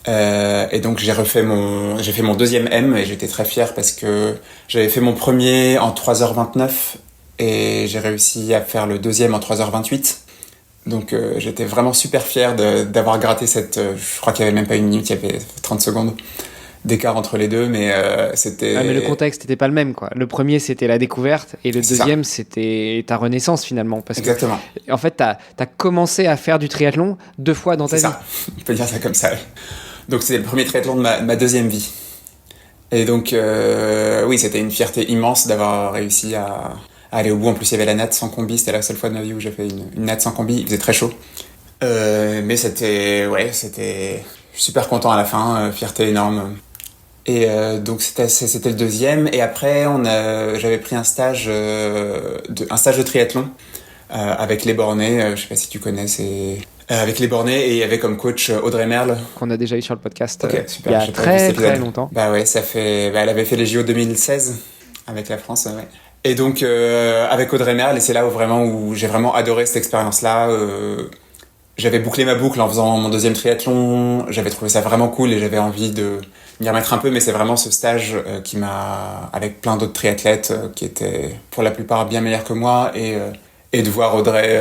Et donc j'ai fait mon 2e M et j'étais très fier parce que j'avais fait mon premier en 3h29 et j'ai réussi à faire le 2e en 3h28. Donc j'étais vraiment super fier d'avoir gratté je crois qu'il y avait même pas 1 minute, il y avait 30 secondes d'écart entre les deux, mais c'était... Ah, mais le contexte n'était pas le même, quoi. Le premier, c'était la découverte, et le deuxième, c'était ta renaissance, finalement. Parce Exactement. Que, en fait, t'as commencé à faire du triathlon 2 fois dans ta vie. C'est ça, on peut dire ça comme ça. Donc c'est le premier triathlon de ma 2e vie. Et donc, oui, c'était une fierté immense d'avoir réussi à aller au bout. En plus, il y avait la natte sans combi. C'était la seule fois de ma vie où j'ai fait une natte sans combi. Il faisait très chaud. Mais je suis super content à la fin. Fierté énorme. Et donc, c'était le deuxième. Et après, j'avais pris un stage de triathlon avec les Bornais. Je sais pas si tu connais, avec les Bornais, et il y avait comme coach Audrey Merle. Qu'on a déjà eu sur le podcast super, il y a très longtemps. Bah ouais, elle avait fait les JO 2016 avec la France, ouais. Et donc, avec Audrey Merle, et c'est là où j'ai vraiment adoré cette expérience-là. J'avais bouclé ma boucle en faisant mon deuxième triathlon. J'avais trouvé ça vraiment cool et j'avais envie de m'y remettre un peu, mais c'est vraiment ce stage qui m'a, avec plein d'autres triathlètes qui étaient pour la plupart bien meilleurs que moi, et de voir Audrey,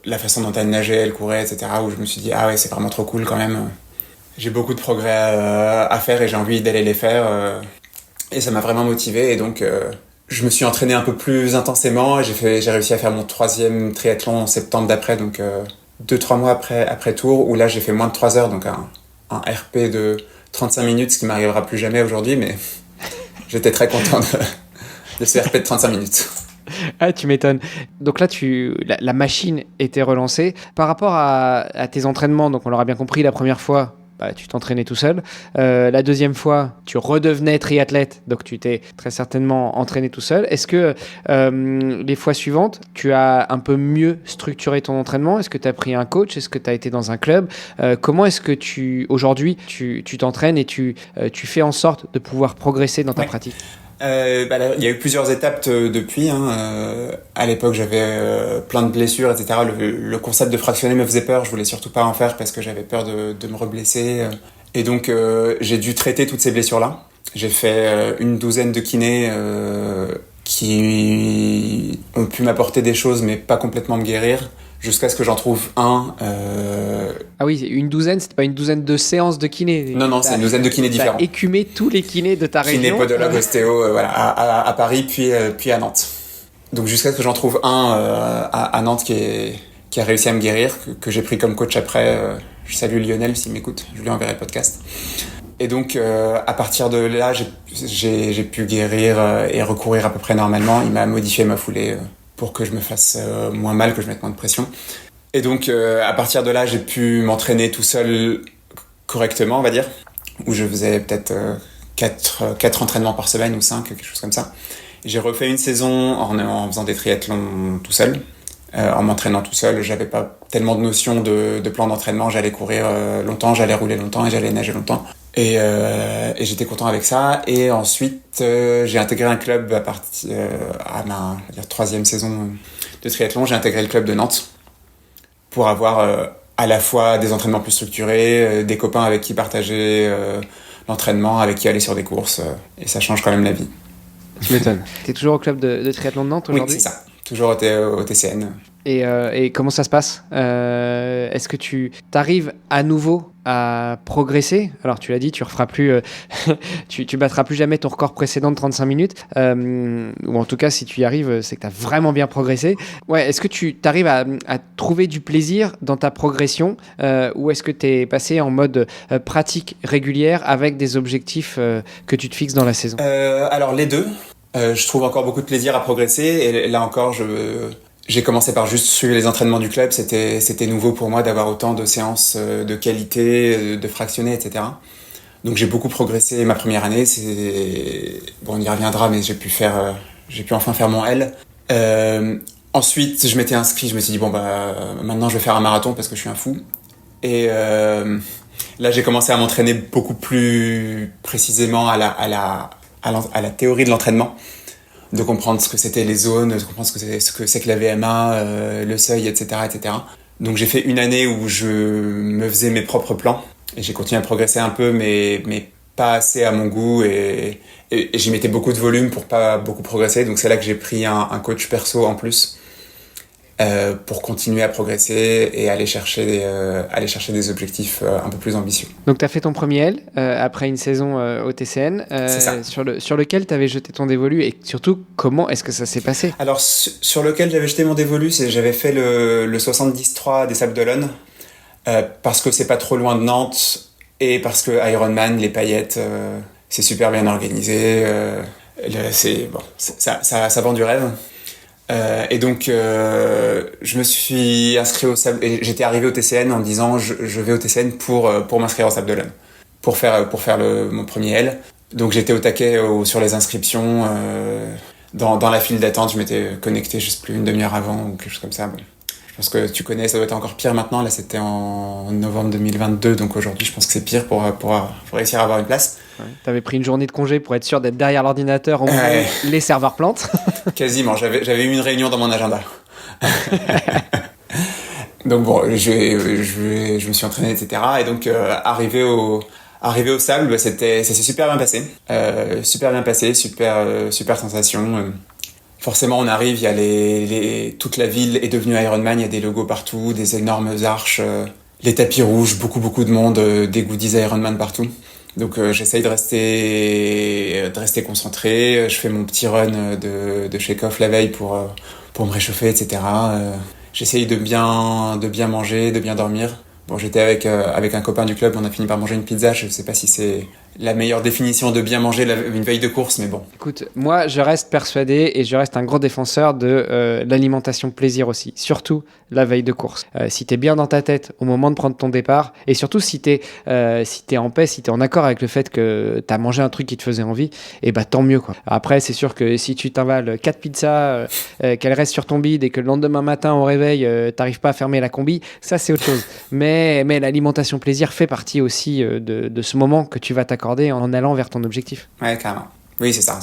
la façon dont elle nageait, elle courait, etc., où je me suis dit, ah ouais, c'est vraiment trop cool quand même. J'ai beaucoup de progrès à faire et j'ai envie d'aller les faire. Et ça m'a vraiment motivé. Et donc, je me suis entraîné un peu plus intensément et j'ai réussi à faire mon 3e triathlon en septembre d'après, donc 2-3 mois après Tours, où là, j'ai fait moins de 3 heures, donc un RP de 35 minutes, ce qui m'arrivera plus jamais aujourd'hui, mais j'étais très content de ce RP de 35 minutes. Ah, tu m'étonnes. Donc là, la machine était relancée. Par rapport à tes entraînements, donc on l'aura bien compris, la première fois, tu t'entraînais tout seul. La deuxième fois, tu redevenais triathlète, donc tu t'es très certainement entraîné tout seul. Est-ce que les fois suivantes, tu as un peu mieux structuré ton entraînement ? Est-ce que tu as pris un coach ? Est-ce que tu as été dans un club ? Comment est-ce que aujourd'hui, tu t'entraînes et tu fais en sorte de pouvoir progresser dans ta pratique ? Là, il y a eu plusieurs étapes depuis. À l'époque, j'avais plein de blessures, etc. Le concept de fractionner me faisait peur. Je voulais surtout pas en faire parce que j'avais peur de me reblesser. Et donc, j'ai dû traiter toutes ces blessures-là. J'ai fait une douzaine de kinés qui ont pu m'apporter des choses, mais pas complètement me guérir. Jusqu'à ce que j'en trouve un. Ah oui, une douzaine, c'était pas une douzaine de séances de kiné. Non, c'est une douzaine de kinés différents. T'as écumé tous les kinés de ta région. Kiné, podologue, ostéo, voilà, à Paris, puis à Nantes. Donc jusqu'à ce que j'en trouve un à Nantes qui a réussi à me guérir, que j'ai pris comme coach après. Je salue Lionel s'il m'écoute, je lui enverrai le podcast. Et donc à partir de là, j'ai pu guérir et recourir à peu près normalement. Il m'a modifié ma foulée pour que je me fasse moins mal, que je mette moins de pression. Et donc, à partir de là, j'ai pu m'entraîner tout seul correctement, on va dire, où je faisais peut-être 4 entraînements par semaine ou 5, quelque chose comme ça. Et j'ai refait une saison en faisant des triathlons tout seul, en m'entraînant tout seul. J'avais pas tellement de notion de plan d'entraînement. J'allais courir longtemps, j'allais rouler longtemps et j'allais nager longtemps. Et j'étais content avec ça. Et ensuite, j'ai intégré un club à ma 3e saison de triathlon. J'ai intégré le club de Nantes pour avoir à la fois des entraînements plus structurés, des copains avec qui partager l'entraînement, avec qui aller sur des courses. Et ça change quand même la vie. Tu m'étonnes. T'es toujours au club de triathlon de Nantes aujourd'hui ? Oui, c'est ça. Toujours au TCN. Et comment ça se passe ? Est-ce que tu arrives à nouveau à progresser ? Alors tu l'as dit, tu referas plus, tu battras plus jamais ton record précédent de 35 minutes. Ou en tout cas, si tu y arrives, c'est que tu as vraiment bien progressé. Ouais, est-ce que tu arrives à trouver du plaisir dans ta progression ou est-ce que tu es passé en mode pratique régulière avec des objectifs que tu te fixes dans la saison ? Alors les deux. Je trouve encore beaucoup de plaisir à progresser et là encore, j'ai commencé par juste suivre les entraînements du club. C'était nouveau pour moi d'avoir autant de séances de qualité, de fractionnés, etc. Donc j'ai beaucoup progressé ma première année. Bon, on y reviendra, mais j'ai pu enfin faire mon L. Ensuite, je m'étais inscrit. Je me suis dit maintenant je vais faire un marathon parce que je suis un fou. Et là, j'ai commencé à m'entraîner beaucoup plus précisément à la théorie de l'entraînement, de comprendre ce que c'était les zones, de comprendre ce que c'est que la VMA, le seuil, etc., etc. Donc j'ai fait une année où je me faisais mes propres plans et j'ai continué à progresser un peu, mais pas assez à mon goût et j'y mettais beaucoup de volume pour pas beaucoup progresser. Donc c'est là que j'ai pris un coach perso en plus pour continuer à progresser et aller chercher des objectifs un peu plus ambitieux. Donc tu as fait ton premier L après une saison au TCN sur lequel tu avais jeté ton dévolu et surtout comment est-ce que ça s'est passé ? Alors sur lequel j'avais jeté mon dévolu, j'avais fait le 73 des Sables d'Olonne parce que c'est pas trop loin de Nantes et parce que Ironman, les paillettes, c'est super bien organisé. Ça vend du rêve. Et donc, je me suis inscrit au Sable, et j'étais arrivé au TCN en disant je vais au TCN pour m'inscrire au Sable d'Olonne, pour faire mon premier L. Donc j'étais au taquet sur les inscriptions, dans la file d'attente, je m'étais connecté, je sais plus, une demi-heure avant ou quelque chose comme ça. Bon. Je pense que tu connais, ça doit être encore pire maintenant. Là, c'était en novembre 2022, donc aujourd'hui, je pense que c'est pire pour réussir à avoir une place. Ouais. T'avais pris une journée de congé pour être sûr d'être derrière l'ordinateur au moment où les serveurs plantent. Quasiment, j'avais eu une réunion dans mon agenda. Donc bon, je me suis entraîné, etc. Et donc, arrivé au Sable, ça s'est super bien passé. Super sensation. Forcément, on arrive, il y a toute la ville est devenue Ironman, il y a des logos partout, des énormes arches, les tapis rouges, beaucoup de monde, des goodies Ironman partout. Donc j'essaye de rester concentré, je fais mon petit run de shake-off la veille pour me réchauffer, etc. J'essaye de bien manger, de bien dormir. Bon, j'étais avec un copain du club, on a fini par manger une pizza, je sais pas si c'est la meilleure définition de bien manger une veille de course, mais bon. Écoute, moi je reste persuadé et je reste un gros défenseur de l'alimentation plaisir aussi, surtout la veille de course. Si t'es bien dans ta tête au moment de prendre ton départ, et surtout si t'es en paix, si t'es en accord avec le fait que t'as mangé un truc qui te faisait envie, et bah tant mieux quoi. Après c'est sûr que si tu t'invales 4 pizzas, qu'elles restent sur ton bide et que le lendemain matin au réveil t'arrives pas à fermer la combi, ça c'est autre chose. Mais l'alimentation plaisir fait partie aussi de ce moment que tu vas t'accorder en allant vers ton objectif. Ouais, carrément. Oui, c'est ça.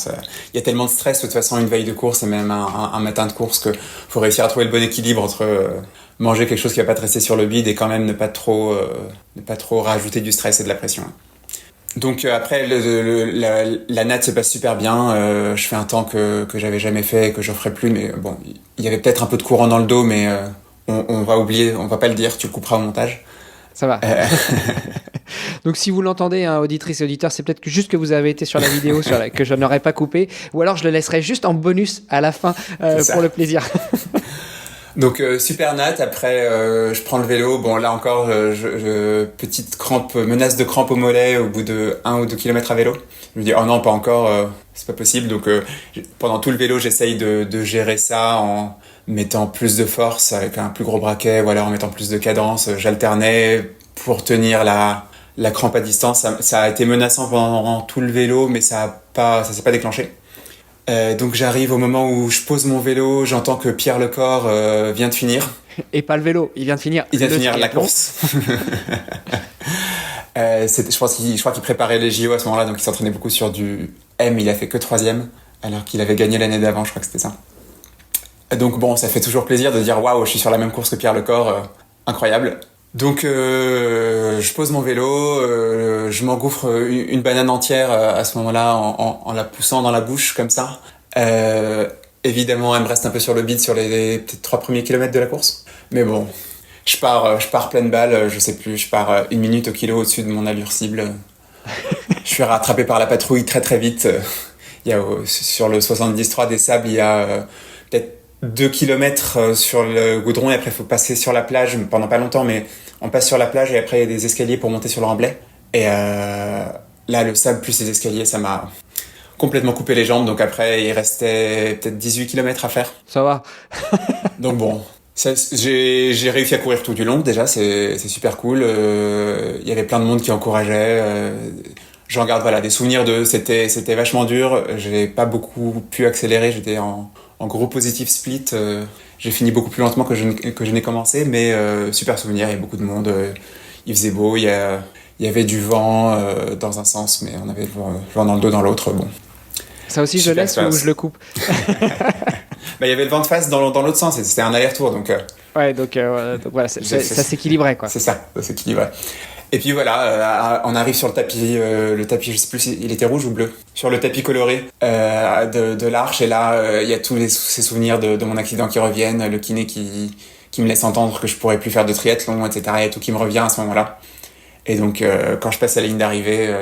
Il y a tellement de stress, de toute façon, une veille de course et même un matin de course, que faut réussir à trouver le bon équilibre entre manger quelque chose qui va pas te rester sur le bide et quand même ne pas trop rajouter du stress et de la pression. Donc après, la nat se passe super bien. Je fais un temps que j'avais jamais fait et que je ferai plus, mais bon, il y avait peut-être un peu de courant dans le dos, mais on va oublier, on va pas le dire, tu le couperas au montage. Ça va. Donc si vous l'entendez, hein, auditrices et auditeurs, c'est peut-être juste que vous avez été sur la vidéo que je n'aurais pas coupé, ou alors je le laisserai juste en bonus à la fin pour le plaisir. Donc super nat, après je prends le vélo, bon là encore petite crampe, menace de crampe au mollet au bout de 1 ou 2 kilomètres à vélo. Je me dis oh non pas encore, c'est pas possible, donc pendant tout le vélo j'essaye de gérer ça en mettant plus de force avec un plus gros braquet ou alors en mettant plus de cadence, j'alternais pour tenir la crampe à distance. Ça a été menaçant pendant tout le vélo mais ça s'est pas déclenché. Donc j'arrive au moment où je pose mon vélo, j'entends que Pierre Lecor vient de finir. Et pas le vélo, il vient de finir. Il vient de finir la course. Je crois qu'il préparait les JO à ce moment-là, donc il s'entraînait beaucoup sur du M, il a fait que 3e, alors qu'il avait gagné l'année d'avant, je crois que c'était ça. Donc bon, ça fait toujours plaisir de dire waouh, je suis sur la même course que Pierre Lecor, incroyable. Donc je pose mon vélo, je m'engouffre une banane entière à ce moment-là en la poussant dans la bouche comme ça. Évidemment, elle me reste un peu sur le bide sur les peut-être 3 premiers kilomètres de la course. Mais bon, je pars pleine balle, je sais plus, je pars 1 minute au kilo au-dessus de mon allure cible. Je suis rattrapé par la patrouille très très vite. Il y a sur le 73 des Sables, il y a peut-être 2 kilomètres sur le goudron et après il faut passer sur la plage pendant pas longtemps, mais on passe sur la plage et après il y a des escaliers pour monter sur le remblai. Et là le sable plus les escaliers, ça m'a complètement coupé les jambes, donc après il restait peut-être 18 kilomètres à faire. Ça va. Donc bon, j'ai réussi à courir tout du long, déjà c'est super cool. Il y avait plein de monde qui encourageait. J'en garde des souvenirs c'était vachement dur, j'ai pas beaucoup pu accélérer, j'étais en gros positif split, j'ai fini beaucoup plus lentement que je n'ai commencé, mais super souvenir, il y a beaucoup de monde, il faisait beau, il y avait du vent dans un sens, mais on avait le vent dans le dos dans l'autre, bon. Ça aussi je le laisse ou je le coupe? Il y avait le vent de face dans l'autre sens, et c'était un aller-retour, donc... Ouais, donc voilà, ça s'équilibrait, quoi. C'est ça s'équilibrait. Et puis voilà, on arrive sur le tapis, je sais plus, il était rouge ou bleu, sur le tapis coloré de l'Arche, et là, il y a tous ces souvenirs de mon accident qui reviennent, le kiné qui me laisse entendre que je pourrais plus faire de triathlon, etc. Il y a tout qui me revient à ce moment-là. Et donc, quand je passe la ligne d'arrivée,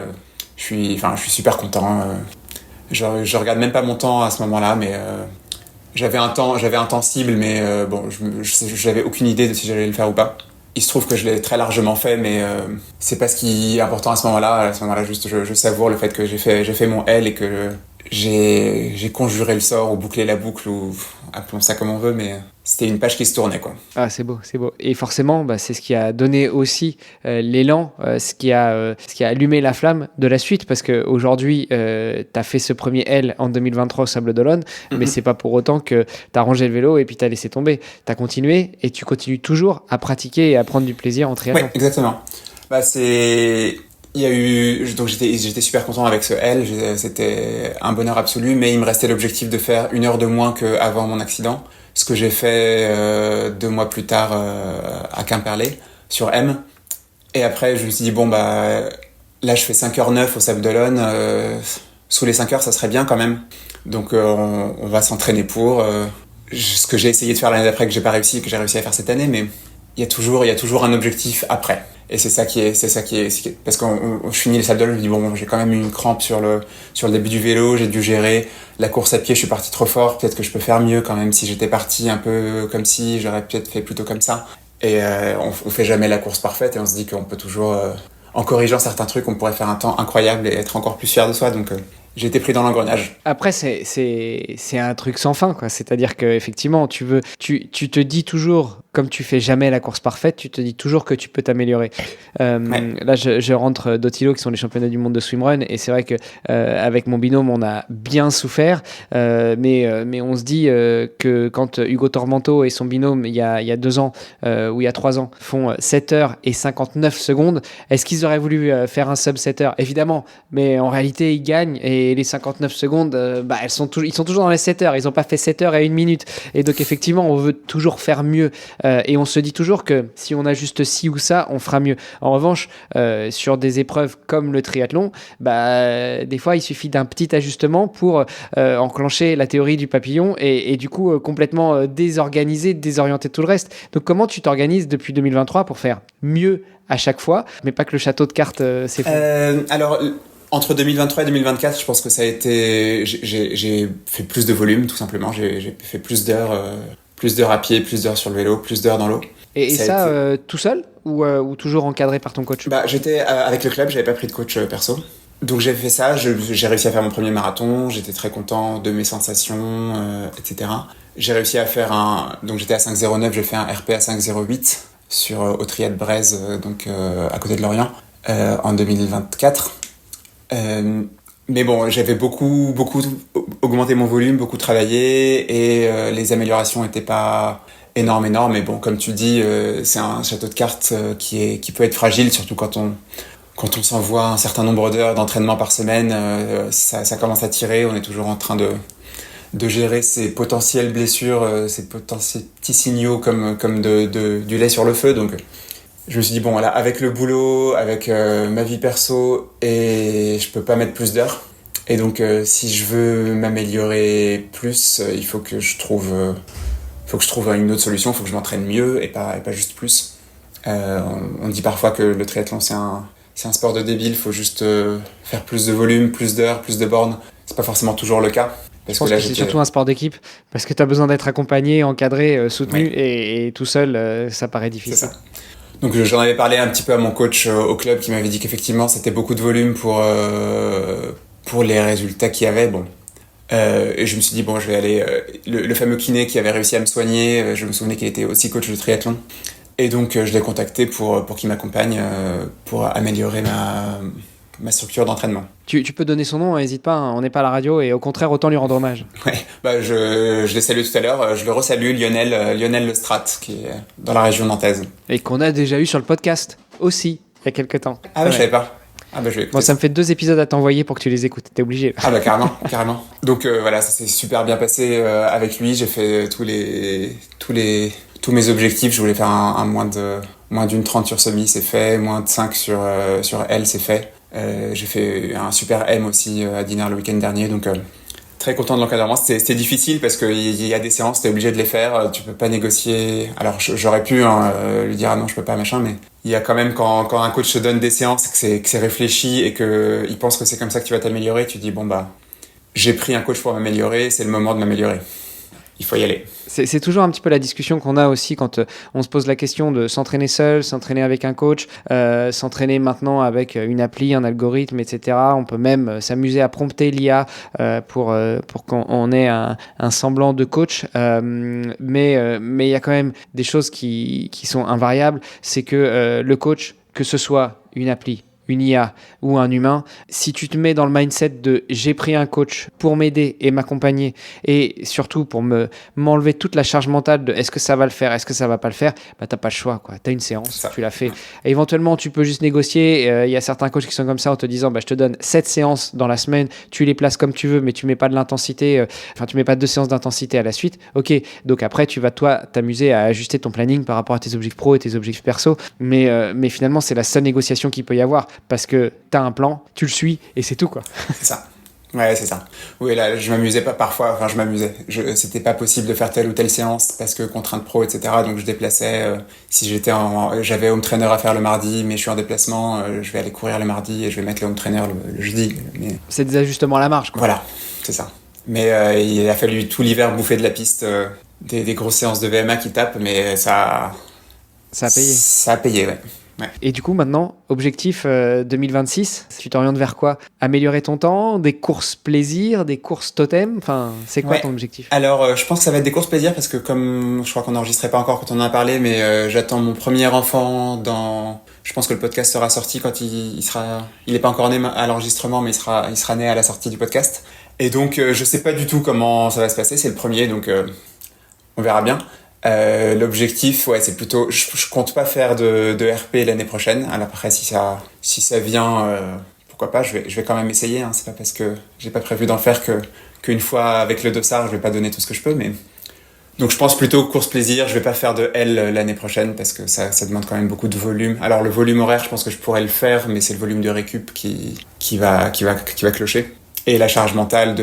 je suis super content. Je regarde même pas mon temps à ce moment-là, mais j'avais un temps cible, mais bon, j'avais aucune idée de si j'allais le faire ou pas. il se trouve que je l'ai très largement fait, mais c'est pas ce qui est important à ce moment-là. À ce moment-là, juste je savoure le fait que j'ai fait mon L et que j'ai conjuré le sort ou bouclé la boucle ou appelons ça comme on veut, mais c'était une page qui se tournait, quoi. Ah, c'est beau, c'est beau. Et forcément, c'est ce qui a donné aussi l'élan, ce qui a allumé la flamme de la suite, parce qu'aujourd'hui, tu as fait ce premier L en 2023 au Sable d'Olonne, mais c'est pas pour autant que tu as rangé le vélo et puis tu as laissé tomber. Tu as continué et tu continues toujours à pratiquer et à prendre du plaisir en triathlon. Oui, exactement. Donc j'étais super content avec ce L, c'était un bonheur absolu, mais il me restait l'objectif de faire 1 heure de moins qu'avant mon accident, ce que j'ai fait 2 mois plus tard à Quimperlé, sur M. Et après, je me suis dit, là je fais 5h09 au Sable d'Olonne, sous les 5 heures, ça serait bien quand même. Donc on va s'entraîner pour ce que j'ai essayé de faire l'année d'après, que j'ai pas réussi, que j'ai réussi à faire cette année, mais il y a toujours un objectif après. Et c'est ça qui est, parce qu'on je finis les Sables d'Olonne, je me dis j'ai quand même eu une crampe sur le début du vélo, j'ai dû gérer la course à pied, je suis parti trop fort, peut-être que je peux faire mieux quand même, si j'étais parti un peu comme si, j'aurais peut-être fait plutôt comme ça. Et on fait jamais la course parfaite et on se dit qu'on peut toujours, en corrigeant certains trucs, on pourrait faire un temps incroyable et être encore plus fier de soi, donc j'ai été pris dans l'engrenage. Après, c'est un truc sans fin, quoi. C'est-à-dire qu'effectivement, tu te dis toujours, comme tu fais jamais la course parfaite, tu te dis toujours que tu peux t'améliorer. Là, je rentre d'Otilo, qui sont les championnats du monde de swimrun, et c'est vrai que avec mon binôme, on a bien souffert, mais on se dit que quand Hugo Tormento et son binôme, il y a 2 ans, ou il y a 3 ans, font 7h59, est-ce qu'ils auraient voulu faire un sub 7h? Évidemment, mais en réalité, ils gagnent, et les 59 secondes, ils sont toujours dans les 7 heures. Ils n'ont pas fait 7 heures et 1 minute. Et donc, effectivement, on veut toujours faire mieux. Et on se dit toujours que si on ajuste ci ou ça, on fera mieux. En revanche, sur des épreuves comme le triathlon, des fois, il suffit d'un petit ajustement pour enclencher la théorie du papillon et du coup, complètement désorienter tout le reste. Donc, comment tu t'organises depuis 2023 pour faire mieux à chaque fois, mais pas que le château de cartes s'effondre? Alors, entre 2023 et 2024, je pense que ça a été... J'ai fait plus de volume, tout simplement. J'ai fait plus d'heures à pied, plus d'heures sur le vélo, plus d'heures dans l'eau. Et ça tout seul ou toujours encadré par ton coach? J'étais avec le club, j'avais pas pris de coach perso. Donc j'ai fait ça, j'ai réussi à faire mon premier marathon, j'étais très content de mes sensations, etc. J'ai réussi à faire donc j'étais à 5,09, j'ai fait un RP à 5,08 sur Autriat de Braise, à côté de Lorient, en 2024. Mais bon, j'avais beaucoup augmenté mon volume, beaucoup travaillé, et les améliorations n'étaient pas énormes. Mais bon, comme tu dis, c'est un château de cartes qui peut être fragile, surtout quand on s'envoie un certain nombre d'heures d'entraînement par semaine. Ça commence à tirer, on est toujours en train de gérer ces potentielles blessures, ces potentiels petits signaux comme du lait sur le feu. Donc je me suis dit, avec le boulot, avec ma vie perso, et je peux pas mettre plus d'heures. Et donc, si je veux m'améliorer plus, il faut que je trouve une autre solution, il faut que je m'entraîne mieux et pas juste plus. On dit parfois que le triathlon, c'est un sport de débile, il faut juste faire plus de volume, plus d'heures, plus de bornes. C'est pas forcément toujours le cas. Je pense que c'est surtout un sport d'équipe, parce que tu as besoin d'être accompagné, encadré, soutenu, et tout seul, ça paraît difficile. C'est ça. Donc j'en avais parlé un petit peu à mon coach au club, qui m'avait dit qu'effectivement c'était beaucoup de volume pour les résultats qu'il y avait. Et je me suis dit je vais aller le fameux kiné qui avait réussi à me soigner, je me souvenais qu'il était aussi coach de triathlon, et donc je l'ai contacté pour qu'il m'accompagne pour améliorer ma structure d'entraînement. Tu peux donner son nom, n'hésite pas, on n'est pas à la radio, et au contraire, autant lui rendre hommage. Ouais, je l'ai salué tout à l'heure, je le resalue, Lionel Lestrat, qui est dans la région nantaise. Et qu'on a déjà eu sur le podcast aussi, il y a quelques temps. Ah ouais, je savais pas. Je vais écouter. Ça me fait 2 épisodes à t'envoyer pour que tu les écoutes, t'es obligé. Carrément. Donc ça s'est super bien passé avec lui, j'ai fait tous mes objectifs. Je voulais faire un moins d'une 30 sur semi, c'est fait, moins de 5 sur L, c'est fait. J'ai fait un super M aussi à Dinard le week-end dernier, donc très content de l'encadrement. C'était difficile parce qu'il y a des séances, t'es obligé de les faire, tu peux pas négocier. Alors j'aurais pu lui dire non, je peux pas, machin, mais il y a quand même, quand un coach te donne des séances, que c'est réfléchi et qu'il pense que c'est comme ça que tu vas t'améliorer, tu dis j'ai pris un coach pour m'améliorer, c'est le moment de m'améliorer. il faut y aller. C'est toujours un petit peu la discussion qu'on a aussi quand on se pose la question de s'entraîner seul, s'entraîner avec un coach, s'entraîner maintenant avec une appli, un algorithme, etc. On peut même s'amuser à prompter l'IA pour qu'on ait un semblant de coach. Mais il y a quand même des choses qui sont invariables. C'est que le coach, que ce soit une appli, une IA ou un humain, si tu te mets dans le mindset de j'ai pris un coach pour m'aider et m'accompagner et surtout pour m'enlever toute la charge mentale de est-ce que ça va le faire, est-ce que ça va pas le faire, bah t'as pas le choix, quoi. T'as une séance, tu l'as fait. Et éventuellement, tu peux juste négocier. Il y a certains coachs qui sont comme ça en te disant je te donne 7 séances dans la semaine, tu les places comme tu veux, mais tu mets pas de l'intensité, tu mets pas 2 séances d'intensité à la suite. Ok, donc après, tu vas toi t'amuser à ajuster ton planning par rapport à tes objectifs pro et tes objectifs perso. Mais finalement, c'est la seule négociation qu'il peut y avoir. Parce que t'as un plan, tu le suis et c'est tout, quoi. C'est ça. Ouais, c'est ça. Oui, là, je m'amusais pas parfois. Enfin, je m'amusais. C'était pas possible de faire telle ou telle séance parce que contrainte pro, etc. Donc, je déplaçais. Si j'avais home trainer à faire le mardi, mais je suis en déplacement, je vais aller courir le mardi et je vais mettre le home trainer le jeudi. Mais... C'est des ajustements à la marge, quoi. Voilà, c'est ça. Mais il a fallu tout l'hiver bouffer de la piste, des grosses séances de VMA qui tapent, mais ça a payé. Ça a payé, ouais. Ouais. Et du coup, maintenant, objectif 2026, tu t'orientes vers quoi? Améliorer ton temps, des courses plaisir, des courses totem? Enfin, c'est quoi ton objectif? Alors, je pense que ça va être des courses plaisir parce que comme je crois qu'on n'enregistrait pas encore quand on en a parlé, mais j'attends mon premier enfant dans... Je pense que le podcast sera sorti quand il sera... Il n'est pas encore né à l'enregistrement, mais il sera né à la sortie du podcast. Et donc, je sais pas du tout comment ça va se passer. C'est le premier, donc on verra bien. L'objectif, ouais, c'est plutôt, je compte pas faire de RP l'année prochaine. Alors après, si ça vient, pourquoi pas, je vais quand même essayer, hein. C'est pas parce que j'ai pas prévu d'en faire qu'une fois avec le dossard, je vais pas donner tout ce que je peux, mais. Donc je pense plutôt course plaisir, je vais pas faire de L l'année prochaine parce que ça demande quand même beaucoup de volume. Alors le volume horaire, je pense que je pourrais le faire, mais c'est le volume de récup qui va clocher. Et la charge mentale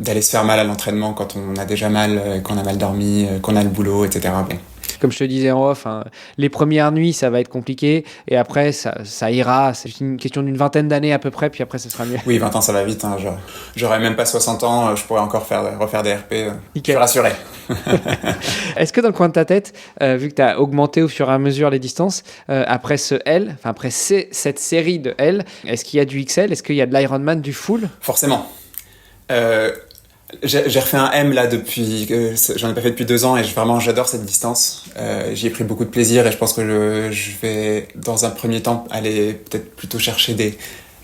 d'aller se faire mal à l'entraînement quand on a déjà mal, qu'on a mal dormi, qu'on a le boulot, etc. Bon. Comme je te disais en off, hein, les premières nuits, ça va être compliqué. Et après, ça ira. C'est une question d'une vingtaine d'années à peu près. Puis après, ça sera mieux. Oui, 20 ans, ça va vite. Hein, j'aurais même pas 60 ans. Je pourrais encore refaire des RP. Je suis rassuré. Est-ce que dans le coin de ta tête, vu que tu as augmenté au fur et à mesure les distances, après cette série de L, est-ce qu'il y a du XL? Est-ce qu'il y a de l'Ironman, du full? Forcément. J'ai refait un M là depuis, j'en ai pas fait depuis 2 ans et j'adore cette distance. J'y ai pris beaucoup de plaisir et je pense que je vais dans un premier temps aller peut-être plutôt chercher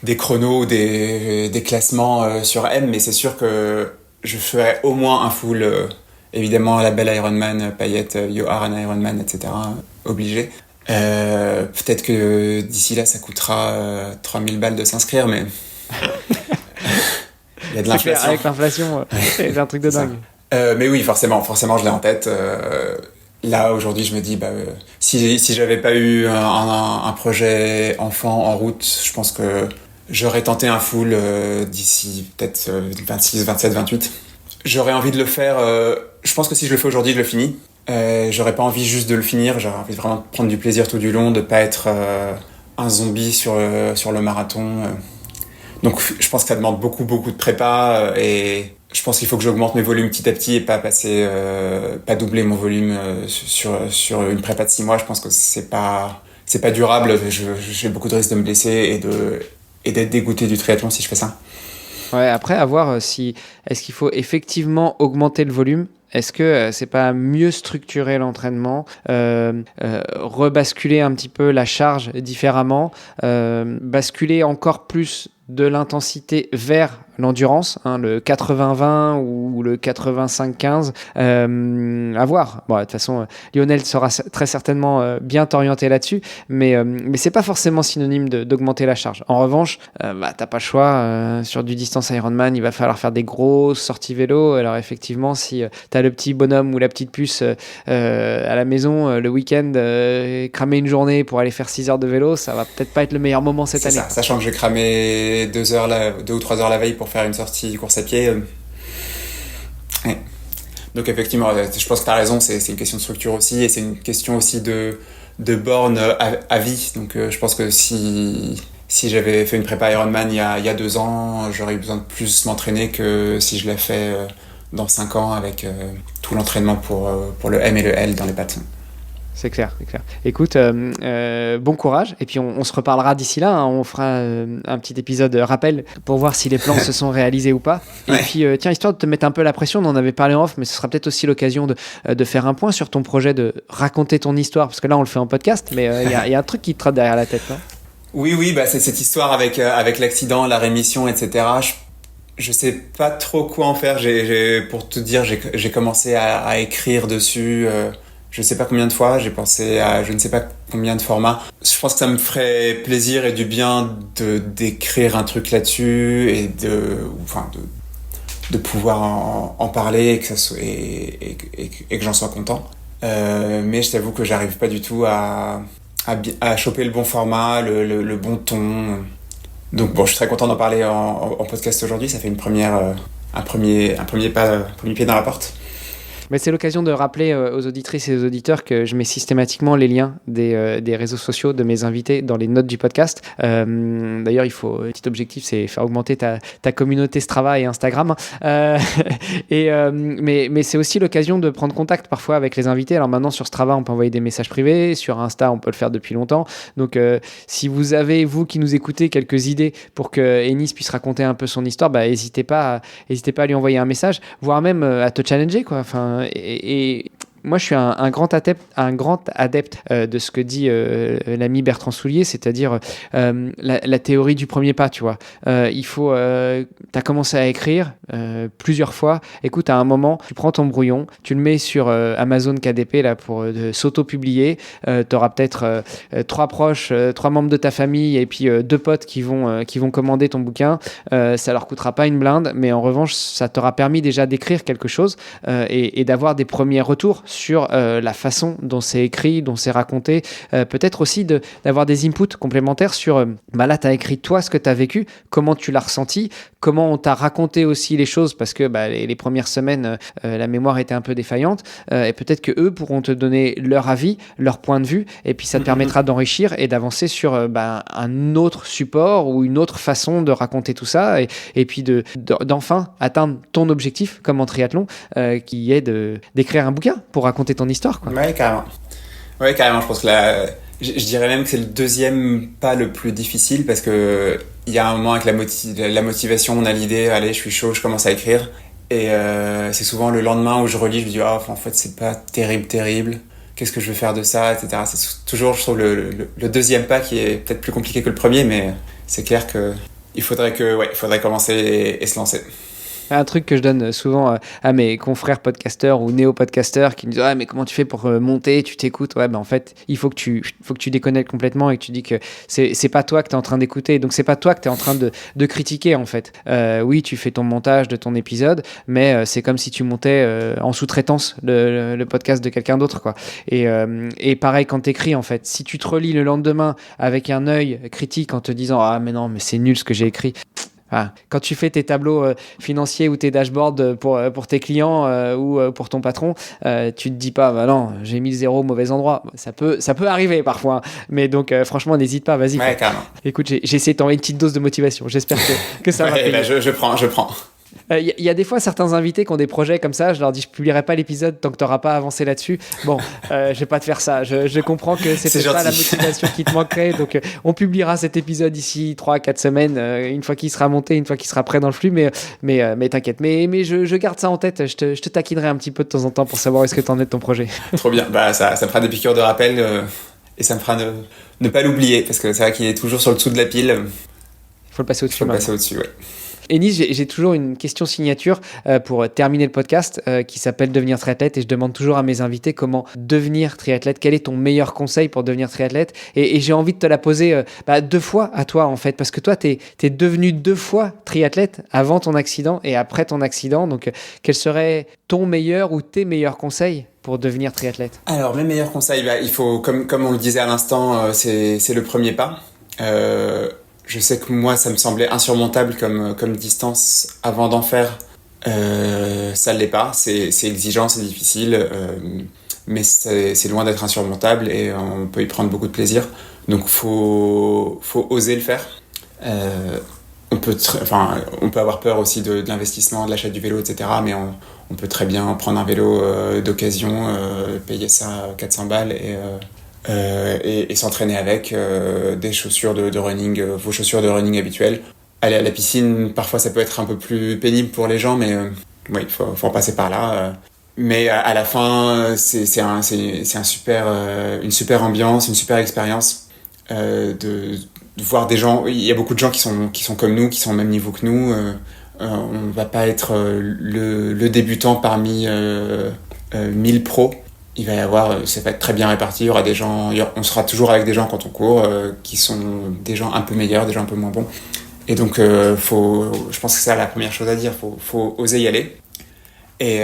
des chronos, des classements sur M, mais c'est sûr que je ferai au moins un full, évidemment la belle Ironman, paillettes, Yoharan Ironman, etc. Obligé. Peut-être que d'ici là ça coûtera 3000 balles de s'inscrire, mais... Il y a de l'inflation. Clair, avec l'inflation, c'est un truc de dingue. Mais oui, forcément, je l'ai en tête. Là, aujourd'hui, je me dis, si j'avais pas eu un projet enfant en route, je pense que j'aurais tenté un full d'ici peut-être 26, 27, 28. J'aurais envie de le faire. Je pense que si je le fais aujourd'hui, je le finis. J'aurais pas envie juste de le finir. J'aurais envie de vraiment prendre du plaisir tout du long, de pas être un zombie sur le marathon. Donc je pense que ça demande beaucoup de prépa et je pense qu'il faut que j'augmente mes volumes petit à petit et pas doubler mon volume sur une prépa de 6 mois. Je pense que c'est pas durable. J'ai beaucoup de risques de me blesser et d'être dégoûté du triathlon si je fais ça. Ouais, après à voir est-ce qu'il faut effectivement augmenter le volume? Est-ce que c'est pas mieux structurer l'entraînement, rebasculer un petit peu la charge différemment, basculer encore plus de l'intensité vers l'endurance, hein, le 80-20 ou le 85-15, à voir. Bon, de toute façon, Lionel sera très certainement bien t'orienter là-dessus, mais c'est pas forcément synonyme d'augmenter la charge. En revanche, t'as pas le choix. Sur du distance Ironman, il va falloir faire des grosses sorties vélo. Alors effectivement, si t'as le petit bonhomme ou la petite puce à la maison le week-end, cramer une journée pour aller faire 6 heures de vélo, ça va peut-être pas être le meilleur moment cette année. C'est ça, sachant que j'ai cramé 2 ou 3 heures la veille pour faire une sortie course à pied. Ouais. Donc effectivement, je pense que tu as raison, c'est une question de structure aussi, et c'est une question aussi de borne à vie. Donc je pense que si j'avais fait une prépa Ironman il y a 2 ans, j'aurais eu besoin de plus m'entraîner que si je l'ai fait dans 5 ans avec tout l'entraînement pour le M et le L dans les pattes. C'est clair, c'est clair. Écoute, bon courage. Et puis, on se reparlera d'ici là. Hein. On fera un petit épisode rappel pour voir si les plans se sont réalisés ou pas. Et puis, tiens, histoire de te mettre un peu la pression, on en avait parlé en off, mais ce sera peut-être aussi l'occasion de faire un point sur ton projet de raconter ton histoire. Parce que là, on le fait en podcast, mais il y a un truc qui te trotte derrière la tête. Là. Oui, bah, c'est cette histoire avec l'accident, la rémission, etc. Je sais pas trop quoi en faire. Pour te dire, j'ai commencé à écrire dessus. Je sais pas combien de fois, j'ai pensé à je ne sais pas combien de formats. Je pense que ça me ferait plaisir et du bien d'écrire un truc là-dessus et de pouvoir en parler et que ça soit, et que j'en sois content. Mais je t'avoue que j'arrive pas du tout à choper le bon format, le bon ton. Donc bon, je suis très content d'en parler en podcast aujourd'hui. Ça fait une première, un premier pied dans la porte. Mais c'est l'occasion de rappeler aux auditrices et aux auditeurs que je mets systématiquement les liens des réseaux sociaux de mes invités dans les notes du podcast. D'ailleurs, un petit objectif, c'est faire augmenter ta communauté Strava et Instagram. Mais c'est aussi l'occasion de prendre contact parfois avec les invités. Alors maintenant, sur Strava, on peut envoyer des messages privés. Sur Insta, on peut le faire depuis longtemps. Donc, si vous avez, vous qui nous écoutez, quelques idées pour que Enis puisse raconter un peu son histoire, n'hésitez pas à lui envoyer un message, voire même à te challenger, quoi. Enfin, et moi, je suis un grand adepte de ce que dit l'ami Bertrand Soulier, c'est-à-dire la théorie du premier pas, tu vois. T'as commencé à écrire plusieurs fois. Écoute, à un moment, tu prends ton brouillon, tu le mets sur Amazon KDP là, pour s'auto-publier. T'auras peut-être 3 proches, 3 membres de ta famille et puis 2 potes qui vont commander ton bouquin. Ça leur coûtera pas une blinde, mais en revanche, ça t'aura permis déjà d'écrire quelque chose et d'avoir des premiers retours sur la façon dont c'est écrit, dont c'est raconté, peut-être aussi d'avoir des inputs complémentaires sur là tu as écrit toi ce que tu as vécu, comment tu l'as ressenti, comment on t'a raconté aussi les choses, parce que les premières semaines la mémoire était un peu défaillante, et peut-être que eux pourront te donner leur avis, leur point de vue, et puis ça te permettra d'enrichir et d'avancer sur un autre support ou une autre façon de raconter tout ça, et puis d'enfin atteindre ton objectif comme en triathlon, qui est d'écrire un bouquin pour raconter ton histoire, quoi. Ouais, carrément. Je pense que je dirais même que c'est le deuxième pas le plus difficile, parce que il y a un moment avec la motivation, on a l'idée, allez, je suis chaud, je commence à écrire. Et c'est souvent le lendemain où je relis, je me dis, en fait, c'est pas terrible. Qu'est-ce que je vais faire de ça, etc. C'est toujours, je trouve, le deuxième pas qui est peut-être plus compliqué que le premier, mais c'est clair que il faudrait commencer et se lancer. Un truc que je donne souvent à mes confrères podcasteurs ou néo-podcasteurs qui me disent mais comment tu fais pour monter, tu t'écoutes, en fait il faut que tu déconnectes complètement et que tu dis que c'est pas toi que tu es en train d'écouter, donc c'est pas toi que tu es en train de critiquer en fait. Oui, tu fais ton montage de ton épisode, mais c'est comme si tu montais en sous-traitance le podcast de quelqu'un d'autre, quoi. Et pareil quand t'écris, en fait, si tu te relis le lendemain avec un œil critique en te disant mais non, mais c'est nul ce que j'ai écrit. Quand tu fais tes tableaux financiers ou tes dashboards pour tes clients ou pour ton patron, tu te dis pas non, j'ai mis le 0 au mauvais endroit. Ça peut arriver parfois, mais donc franchement n'hésite pas, vas-y. Ouais, carrément. Écoute, j'ai essayé de t'envoyer une petite dose de motivation, j'espère que ça va payer. Je prends. Il y a des fois certains invités qui ont des projets comme ça, je leur dis je publierai pas l'épisode tant que tu n'auras pas avancé là-dessus. Bon, je vais pas te faire ça, je comprends que c'est pas la motivation qui te manquerait, donc on publiera cet épisode d'ici 3-4 semaines, une fois qu'il sera monté, une fois qu'il sera prêt dans le flux, mais t'inquiète, mais je garde ça en tête, je te taquinerai un petit peu de temps en temps pour savoir est-ce que tu en es de ton projet. Trop bien, ça me fera des piqûres de rappel et ça me fera ne pas l'oublier, parce que c'est vrai qu'il est toujours sur le dessous de la pile. Il faut le passer au-dessus. Ouais. Enis, j'ai toujours une question signature pour terminer le podcast qui s'appelle Devenir triathlète, et je demande toujours à mes invités comment devenir triathlète. Quel est ton meilleur conseil pour devenir triathlète? Et j'ai envie de te la poser 2 fois à toi, en fait, parce que toi, t'es devenu 2 fois triathlète avant ton accident et après ton accident. Donc, quel serait ton meilleur ou tes meilleurs conseils pour devenir triathlète? Alors, mes meilleurs conseils, il faut, comme on le disait à l'instant, c'est le premier pas. Je sais que moi, ça me semblait insurmontable comme distance avant d'en faire. Ça ne l'est pas, c'est exigeant, c'est difficile, mais c'est loin d'être insurmontable et on peut y prendre beaucoup de plaisir. Donc, faut oser le faire. on peut avoir peur aussi de l'investissement, de l'achat du vélo, etc. Mais on peut très bien prendre un vélo d'occasion, payer ça 400 balles et s'entraîner avec des chaussures de running, vos chaussures de running habituelles. Aller à la piscine, parfois ça peut être un peu plus pénible pour les gens, mais oui, faut en passer par là. Mais à la fin, c'est une super ambiance, une super expérience de voir des gens. Il y a beaucoup de gens qui sont comme nous, qui sont au même niveau que nous. On va pas être le débutant parmi 1000 pros. Il va y avoir, ça va être très bien réparti. Il y aura des gens, on sera toujours avec des gens quand on court, qui sont des gens un peu meilleurs, des gens un peu moins bons. Et donc, je pense que c'est la première chose à dire. Faut oser y aller. Et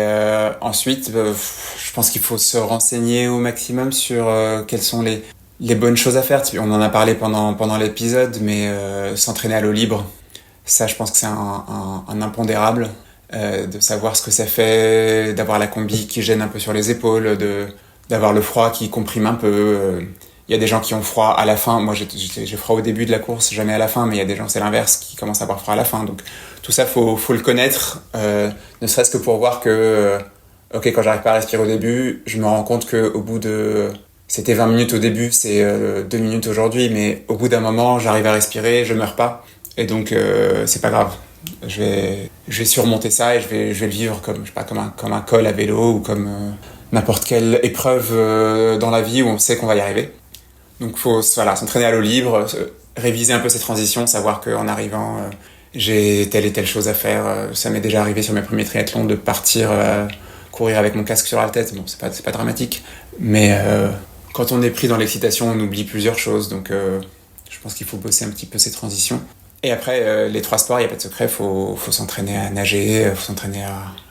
ensuite, je pense qu'il faut se renseigner au maximum sur quelles sont les bonnes choses à faire. On en a parlé pendant l'épisode, mais s'entraîner à l'eau libre, ça, je pense que c'est un impondérable. De savoir ce que ça fait, d'avoir la combi qui gêne un peu sur les épaules, d'avoir le froid qui comprime un peu. Il y a des gens qui ont froid à la fin. Moi, j'ai froid au début de la course, jamais à la fin, mais il y a des gens, c'est l'inverse, qui commencent à avoir froid à la fin. Donc, tout ça, faut le connaître, ne serait-ce que pour voir que, quand j'arrive pas à respirer au début, je me rends compte qu'au bout de... C'était 20 minutes au début, c'est 2 minutes aujourd'hui, mais au bout d'un moment, j'arrive à respirer, je meurs pas. Et donc, c'est pas grave. Je vais surmonter ça et je vais le vivre comme un col à vélo ou comme n'importe quelle épreuve dans la vie où on sait qu'on va y arriver. Donc faut s'entraîner à l'eau libre, réviser un peu ses transitions, savoir qu'en arrivant j'ai telle et telle chose à faire. Ça m'est déjà arrivé sur mes premiers triathlons de partir courir avec mon casque sur la tête. Bon, c'est pas dramatique, mais quand on est pris dans l'excitation, on oublie plusieurs choses. Donc je pense qu'il faut bosser un petit peu ces transitions. Et après, les 3 sports, il n'y a pas de secret, faut s'entraîner à nager, faut s'entraîner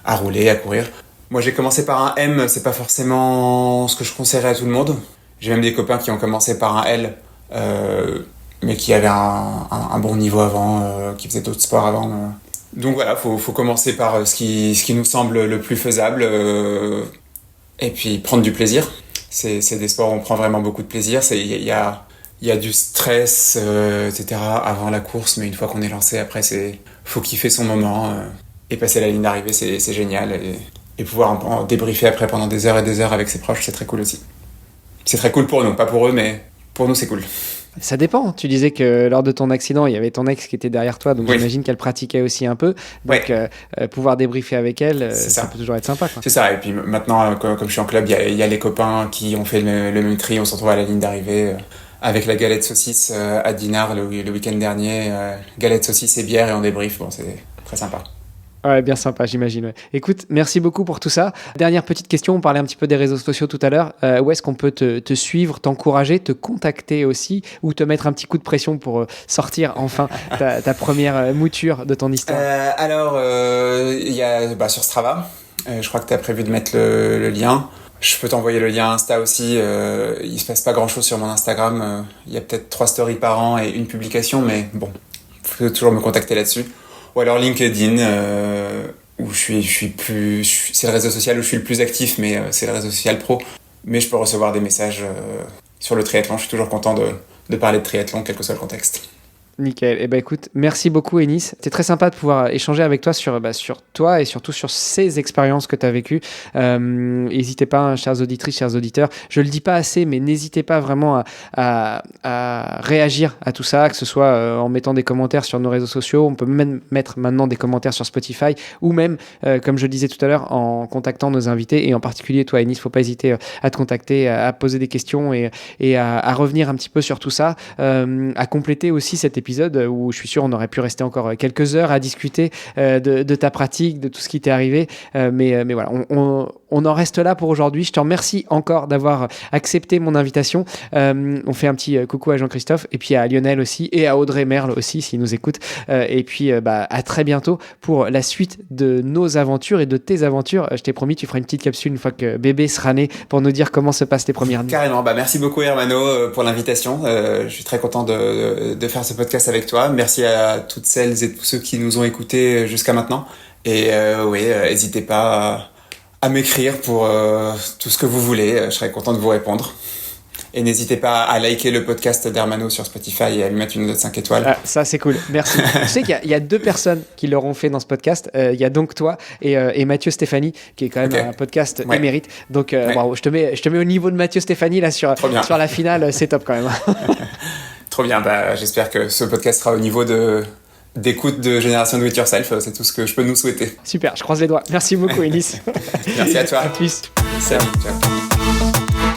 à rouler, à courir. Moi, j'ai commencé par un M, c'est pas forcément ce que je conseillerais à tout le monde. J'ai même des copains qui ont commencé par un L, mais qui avaient un bon niveau avant, qui faisaient d'autres sports avant. Donc voilà, faut commencer par ce qui nous semble le plus faisable, et puis prendre du plaisir. C'est des sports où on prend vraiment beaucoup de plaisir. Il y a du stress, etc. avant la course, mais une fois qu'on est lancé, après, faut kiffer son moment et passer la ligne d'arrivée, c'est génial. Et pouvoir en débriefer après pendant des heures et des heures avec ses proches, c'est très cool aussi. C'est très cool pour nous, pas pour eux, mais pour nous, c'est cool. Ça dépend. Tu disais que lors de ton accident, il y avait ton ex qui était derrière toi, donc oui. J'imagine qu'elle pratiquait aussi un peu. Donc, pouvoir débriefer avec elle, ça peut toujours être sympa, quoi. C'est ça. Et puis maintenant, comme je suis en club, il y a les copains qui ont fait le même tri. On se retrouve à la ligne d'arrivée avec la galette saucisse à Dinard le week-end dernier. Galette saucisse et bière et on débrief. Bon, c'est très sympa. Ouais, bien sympa, j'imagine. Ouais. Écoute, merci beaucoup pour tout ça. Dernière petite question, on parlait un petit peu des réseaux sociaux tout à l'heure. Où est-ce qu'on peut te suivre, t'encourager, te contacter aussi, ou te mettre un petit coup de pression pour sortir enfin ta première mouture de ton histoire? Alors, il y a sur Strava. Je crois que tu as prévu de mettre le lien. Je peux t'envoyer le lien Insta aussi. Il se passe pas grand-chose sur mon Instagram. Il y a peut-être 3 stories par an et une publication, mais bon, faut toujours me contacter là-dessus. Ou alors LinkedIn, où c'est le réseau social où je suis le plus actif, mais c'est le réseau social pro. Mais je peux recevoir des messages sur le triathlon. Je suis toujours content de parler de triathlon, quel que soit le contexte. Nickel. Eh ben écoute, merci beaucoup Enis. C'était très sympa de pouvoir échanger avec toi sur toi et surtout sur ces expériences que tu as vécues. N'hésitez pas, hein, chères auditrices, chers auditeurs. Je le dis pas assez, mais n'hésitez pas vraiment à réagir à tout ça, que ce soit en mettant des commentaires sur nos réseaux sociaux. On peut même mettre maintenant des commentaires sur Spotify ou même, comme je le disais tout à l'heure, en contactant nos invités et en particulier toi Enis, faut pas hésiter à te contacter, à poser des questions et à revenir un petit peu sur tout ça, à compléter aussi cet épisode où je suis sûr on aurait pu rester encore quelques heures à discuter de ta pratique, de tout ce qui t'est arrivé, mais voilà, on en reste là pour aujourd'hui. Je te remercie encore d'avoir accepté mon invitation. On fait un petit coucou à Jean-Christophe et puis à Lionel aussi et à Audrey Merle aussi s'il nous écoute, et puis à très bientôt pour la suite de nos aventures et de tes aventures. Je t'ai promis, tu feras une petite capsule une fois que bébé sera né pour nous dire comment se passent tes premières nuits. Carrément, merci beaucoup Hermano pour l'invitation. Je suis très content de faire ce podcast avec toi. Merci à toutes celles et tous ceux qui nous ont écoutés jusqu'à maintenant. Et n'hésitez pas à m'écrire pour tout ce que vous voulez. Je serai content de vous répondre. Et n'hésitez pas à liker le podcast d'Hermano sur Spotify et à lui mettre une note 5 étoiles. Ah, ça, c'est cool. Merci. Tu sais qu'il y a 2 personnes qui l'auront fait dans ce podcast. Il y a donc toi et Mathieu Stéphanie, qui est quand même un podcast émérite. Donc, bravo. Je te mets au niveau de Mathieu Stéphanie là, sur la finale. C'est top quand même. Trop bien. J'espère que ce podcast sera au niveau d'écoute de Génération Do It Yourself. C'est tout ce que je peux nous souhaiter. Super. Je croise les doigts. Merci beaucoup, Enis. Merci à toi. À plus. Salut. Ciao.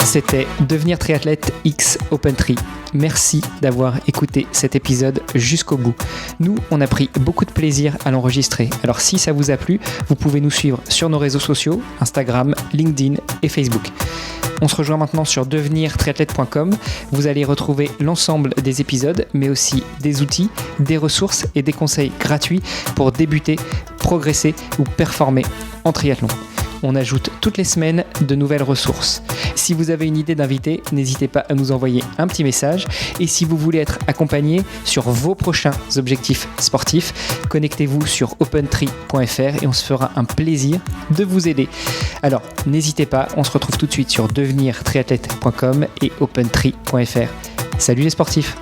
C'était Devenir triathlète X OpenTri. Merci d'avoir écouté cet épisode jusqu'au bout. Nous, on a pris beaucoup de plaisir à l'enregistrer. Alors si ça vous a plu, vous pouvez nous suivre sur nos réseaux sociaux, Instagram, LinkedIn et Facebook. On se rejoint maintenant sur devenirtriathlète.com. Vous allez retrouver l'ensemble des épisodes, mais aussi des outils, des ressources et des conseils gratuits pour débuter, progresser ou performer en triathlon. On ajoute toutes les semaines de nouvelles ressources. Si vous avez une idée d'invité, n'hésitez pas à nous envoyer un petit message. Et si vous voulez être accompagné sur vos prochains objectifs sportifs, connectez-vous sur opentri.fr et on se fera un plaisir de vous aider. Alors, n'hésitez pas, on se retrouve tout de suite sur devenirtriathlète.com et opentri.fr. Salut les sportifs!